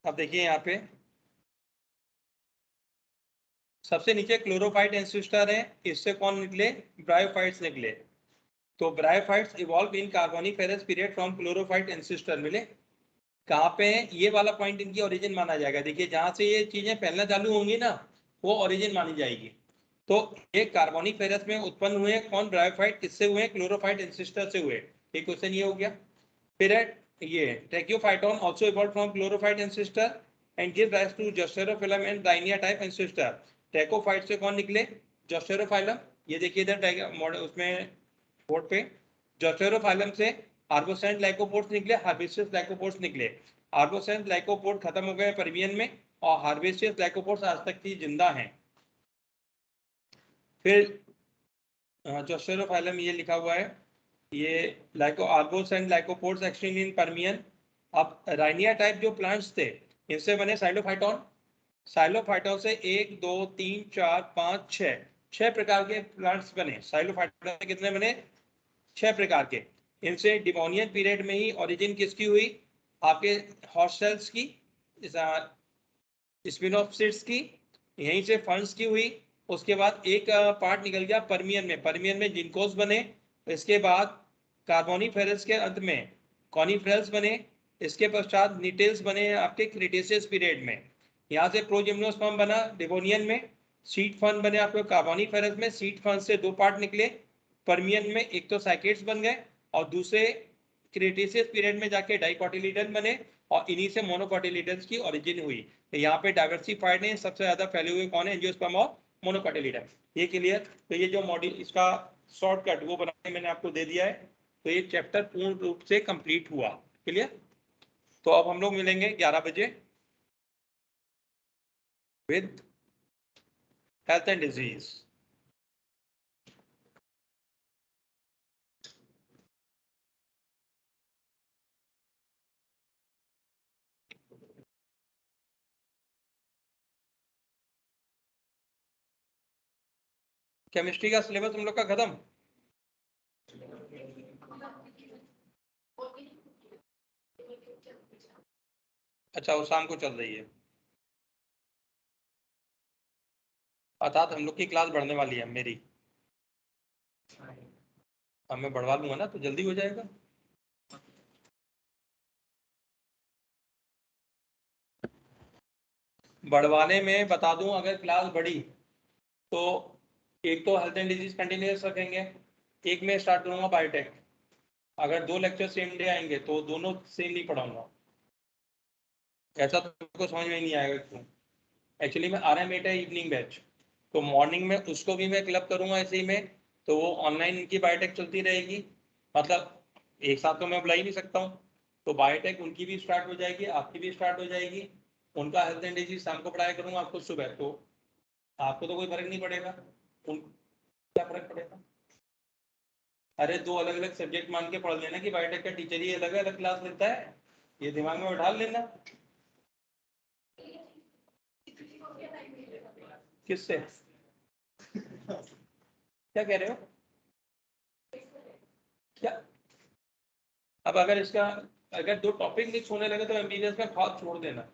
अब देखिए यहाँ पे सबसे नीचे क्लोरोफाइट एंसिस्टर है, इससे कौन निकले? ब्रायोफाइट्स निकले। तो bryophytes evolve in Carboniferous period from chlorophyte ancestor मिले। कहाँ पे है? ये वाला पॉइंट इनकी ओरिजिन माना जाएगा। देखिए जहां से ये चीजें फैलना चालू होंगी ना, वो ओरिजिन मानी जाएगी। तो ये कार्बोनिफेरस में उत्पन्न हुए कौन? ब्रायोफाइट। किससे हुए? क्लोरोफाइट एंसिस्टर से हुए। ये क्वेश्चन ये हो गया। फिर है ये tracheophytes also evolve from chlorophyte ancestor and give rise to Zosterophyllum and Rhynia type ancestor. Tracheophyte से कौन निकले? जोस्टेरोफाइलम। ये देखिए इधर उसमें बोर्ड पे जोस्टेरोफाइलम से आर्बोसेंट लाइकोपोड्स निकले, हार्बेसियस लाइकोपोड्स निकले। आर्बोसेंट लाइकोपोड खत्म हो गए परमियन में और हार्बेसियस लाइकोपोड्स आज तक की जिंदा हैं। फिर जोस्टेरोफाइलम ये लिखा हुआ है, ये लाइको आर्बोसेंट लाइकोपोड्स एक्सटिंक्ट इन परमियन। अब राइनिया टाइप जो प्लांट्स थे इनसे बने साइलोफाइटोन। साइलोफाइटोन से 1 2 3 4 5 6 प्रकार के प्लांट्स बने। साइलोफाइटोन से कितने बने? 6 प्रकार के। इनसे डिवोनियन पीरियड में ही ओरिजिन किसकी हुई? आपके हॉस्टल्स की, स्पिनोफिट्स की, यहीं से फंड्स की हुई। उसके बाद एक पार्ट निकल गया परमियन में, परमियन में जिंकोस बने। इसके बाद कार्बोनिफेरस के अंत में कॉनिफेरस बने। इसके पश्चात निटेल्स बने आपके क्रिटेशियस पीरियड में। यहाँ से प्रोजिम्नोस्पर्म बना डिवोनियन में। सीड फन बने आपको कार्बोनिफेरस में। सीड फन से 2 पार्ट निकले परमियन में, एक तो साइकेट्स बन गए और दूसरे क्रिटेशियस पीरियड में जाके डाइकोटिलीडन बने और इन्हीं से मोनोकोटिलीडन्स की ओरिजिन हुई। तो यहाँ पे डाइवर्सिफाइड है, सबसे ज्यादा फैले हुए कौन है? एंजियोस्पर्म और मोनोकोटिलीडन। ये क्लियर? तो ये जो मॉड्यूल इसका शॉर्टकट वो बनाने मैंने आपको दे दिया है। तो ये चैप्टर पूर्ण रूप से कंप्लीट हुआ। क्लियर? तो अब हम लोग मिलेंगे 11 बजे with health and disease. Chemistry का सिलेबस हम लोग का खत्म। अच्छा, वो शाम को चल रही है। अर्थात हम लोग की क्लास बढ़ने वाली है मेरी। अब मैं बढ़वा लूंगा ना तो जल्दी हो जाएगा। बढ़वाने में बता दूं, अगर क्लास बढ़ी तो एक तो हेल्थ एंड डिजीज कंटिन्यूस रखेंगे, एक में स्टार्ट करूंगा बायोटेक। अगर 2 लेक्चर सेम डे आएंगे तो दोनों सेम नहीं पढ़ाऊंगा, ऐसा तो समझ में नहीं आएगा क्यों। एक्चुअली में RM8 है इवनिंग बैच, तो मॉर्निंग में उसको भी मैं क्लब करूंगा इसी में, तो वो ऑनलाइन इनकी बायोटेक चलती रहेगी, मतलब एक साथ तो मैं बुला ही नहीं सकता हूँ। तो बायोटेक उनकी भी स्टार्ट हो जाएगी, आपकी भी स्टार्ट हो जाएगी। उनका हेल्थ एंड डिजीज शाम को पढ़ाया करूंगा, आपको सुबह, तो आपको तो कोई फर्क नहीं पड़ेगा, उन क्या फर्क पड़ेगा। अरे 2 अलग अलग सब्जेक्ट मान के पढ़ लेना कि बायोटेक का टीचर ही अलग अलग क्लास लेता है, ये दिमाग में बैठा लेना। किससे क्या कह रहे हो क्या? अब अगर इसका अगर 2 टॉपिक मिक्स होने लगे तो एमबीबीएस का ख्वाब छोड़ देना।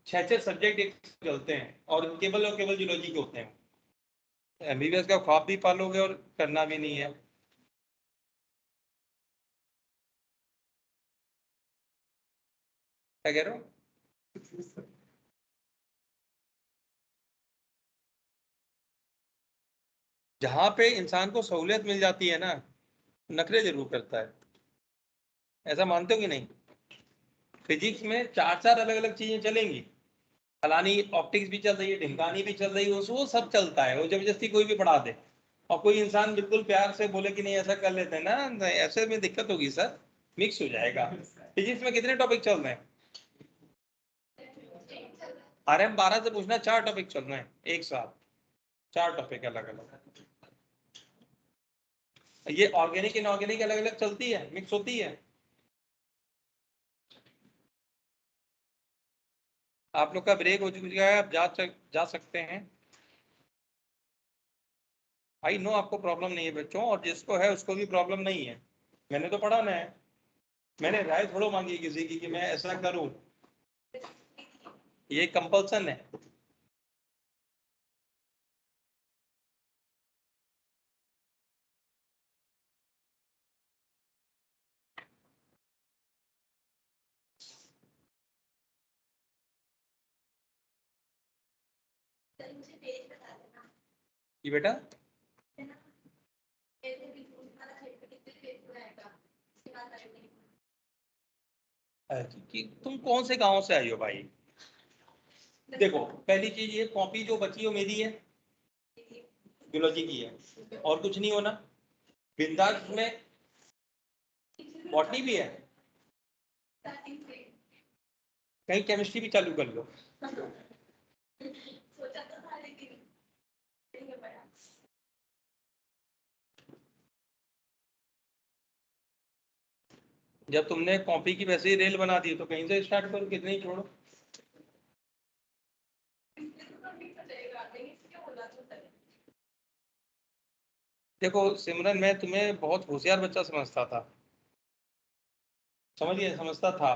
6 सब्जेक्ट एक चलते हैं और केवल जूलॉजी के होते हैं, एमबीबीएस का ख्वाब भी पालोगे और करना भी नहीं है। क्या कह रहे हो? जहां पे इंसान को सहूलियत मिल जाती है ना, नखरे जरूर करता है, ऐसा मानते हो कि नहीं? फिजिक्स में 4 अलग अलग चीजें चलेंगी, फलानी ऑप्टिक्स भी चल रही है, ढिमकानी भी चल रही है, वो सब चलता है, वो जबरदस्ती कोई भी पढ़ा दे, और कोई इंसान बिल्कुल प्यार से बोले कि नहीं ऐसा कर लेते हैं ना, नहीं, ऐसे में दिक्कत होगी सर, मिक्स हो जाएगा। फिजिक्स में कितने टॉपिक चल रहे हैं? RM12 से पूछना, 4 टॉपिक चल रहे हैं एक साथ, 4 टॉपिक अलग अलग। ये ऑर्गेनिक इनऑर्गेनिक अलग अलग चलती है, मिक्स होती है। आप लोग का ब्रेक हो चुका है, आप जा सकते हैं। आई नो आपको प्रॉब्लम नहीं है बच्चों, और जिसको है उसको भी प्रॉब्लम नहीं है, मैंने तो पढ़ाना है, मैंने राय थोड़ा मांगी किसी की कि मैं ऐसा करूं, ये कंपल्सन है। कि बेटा कि तुम कौन से गांव से आई हो भाई? देखो पहली चीज, ये कॉपी जो बची हो मेरी है, जूलॉजी की है, और कुछ नहीं होना। बिंदास में बॉटनी भी है, कहीं केमिस्ट्री भी चालू कर लो। जब तुमने कॉपी की वैसे ही रेल बना दी तो कहीं से स्टार्ट करो, कितने ही छोड़ो। देखो सिमरन, मैं तुम्हें बहुत होशियार बच्चा समझता था, समझिए समझता था,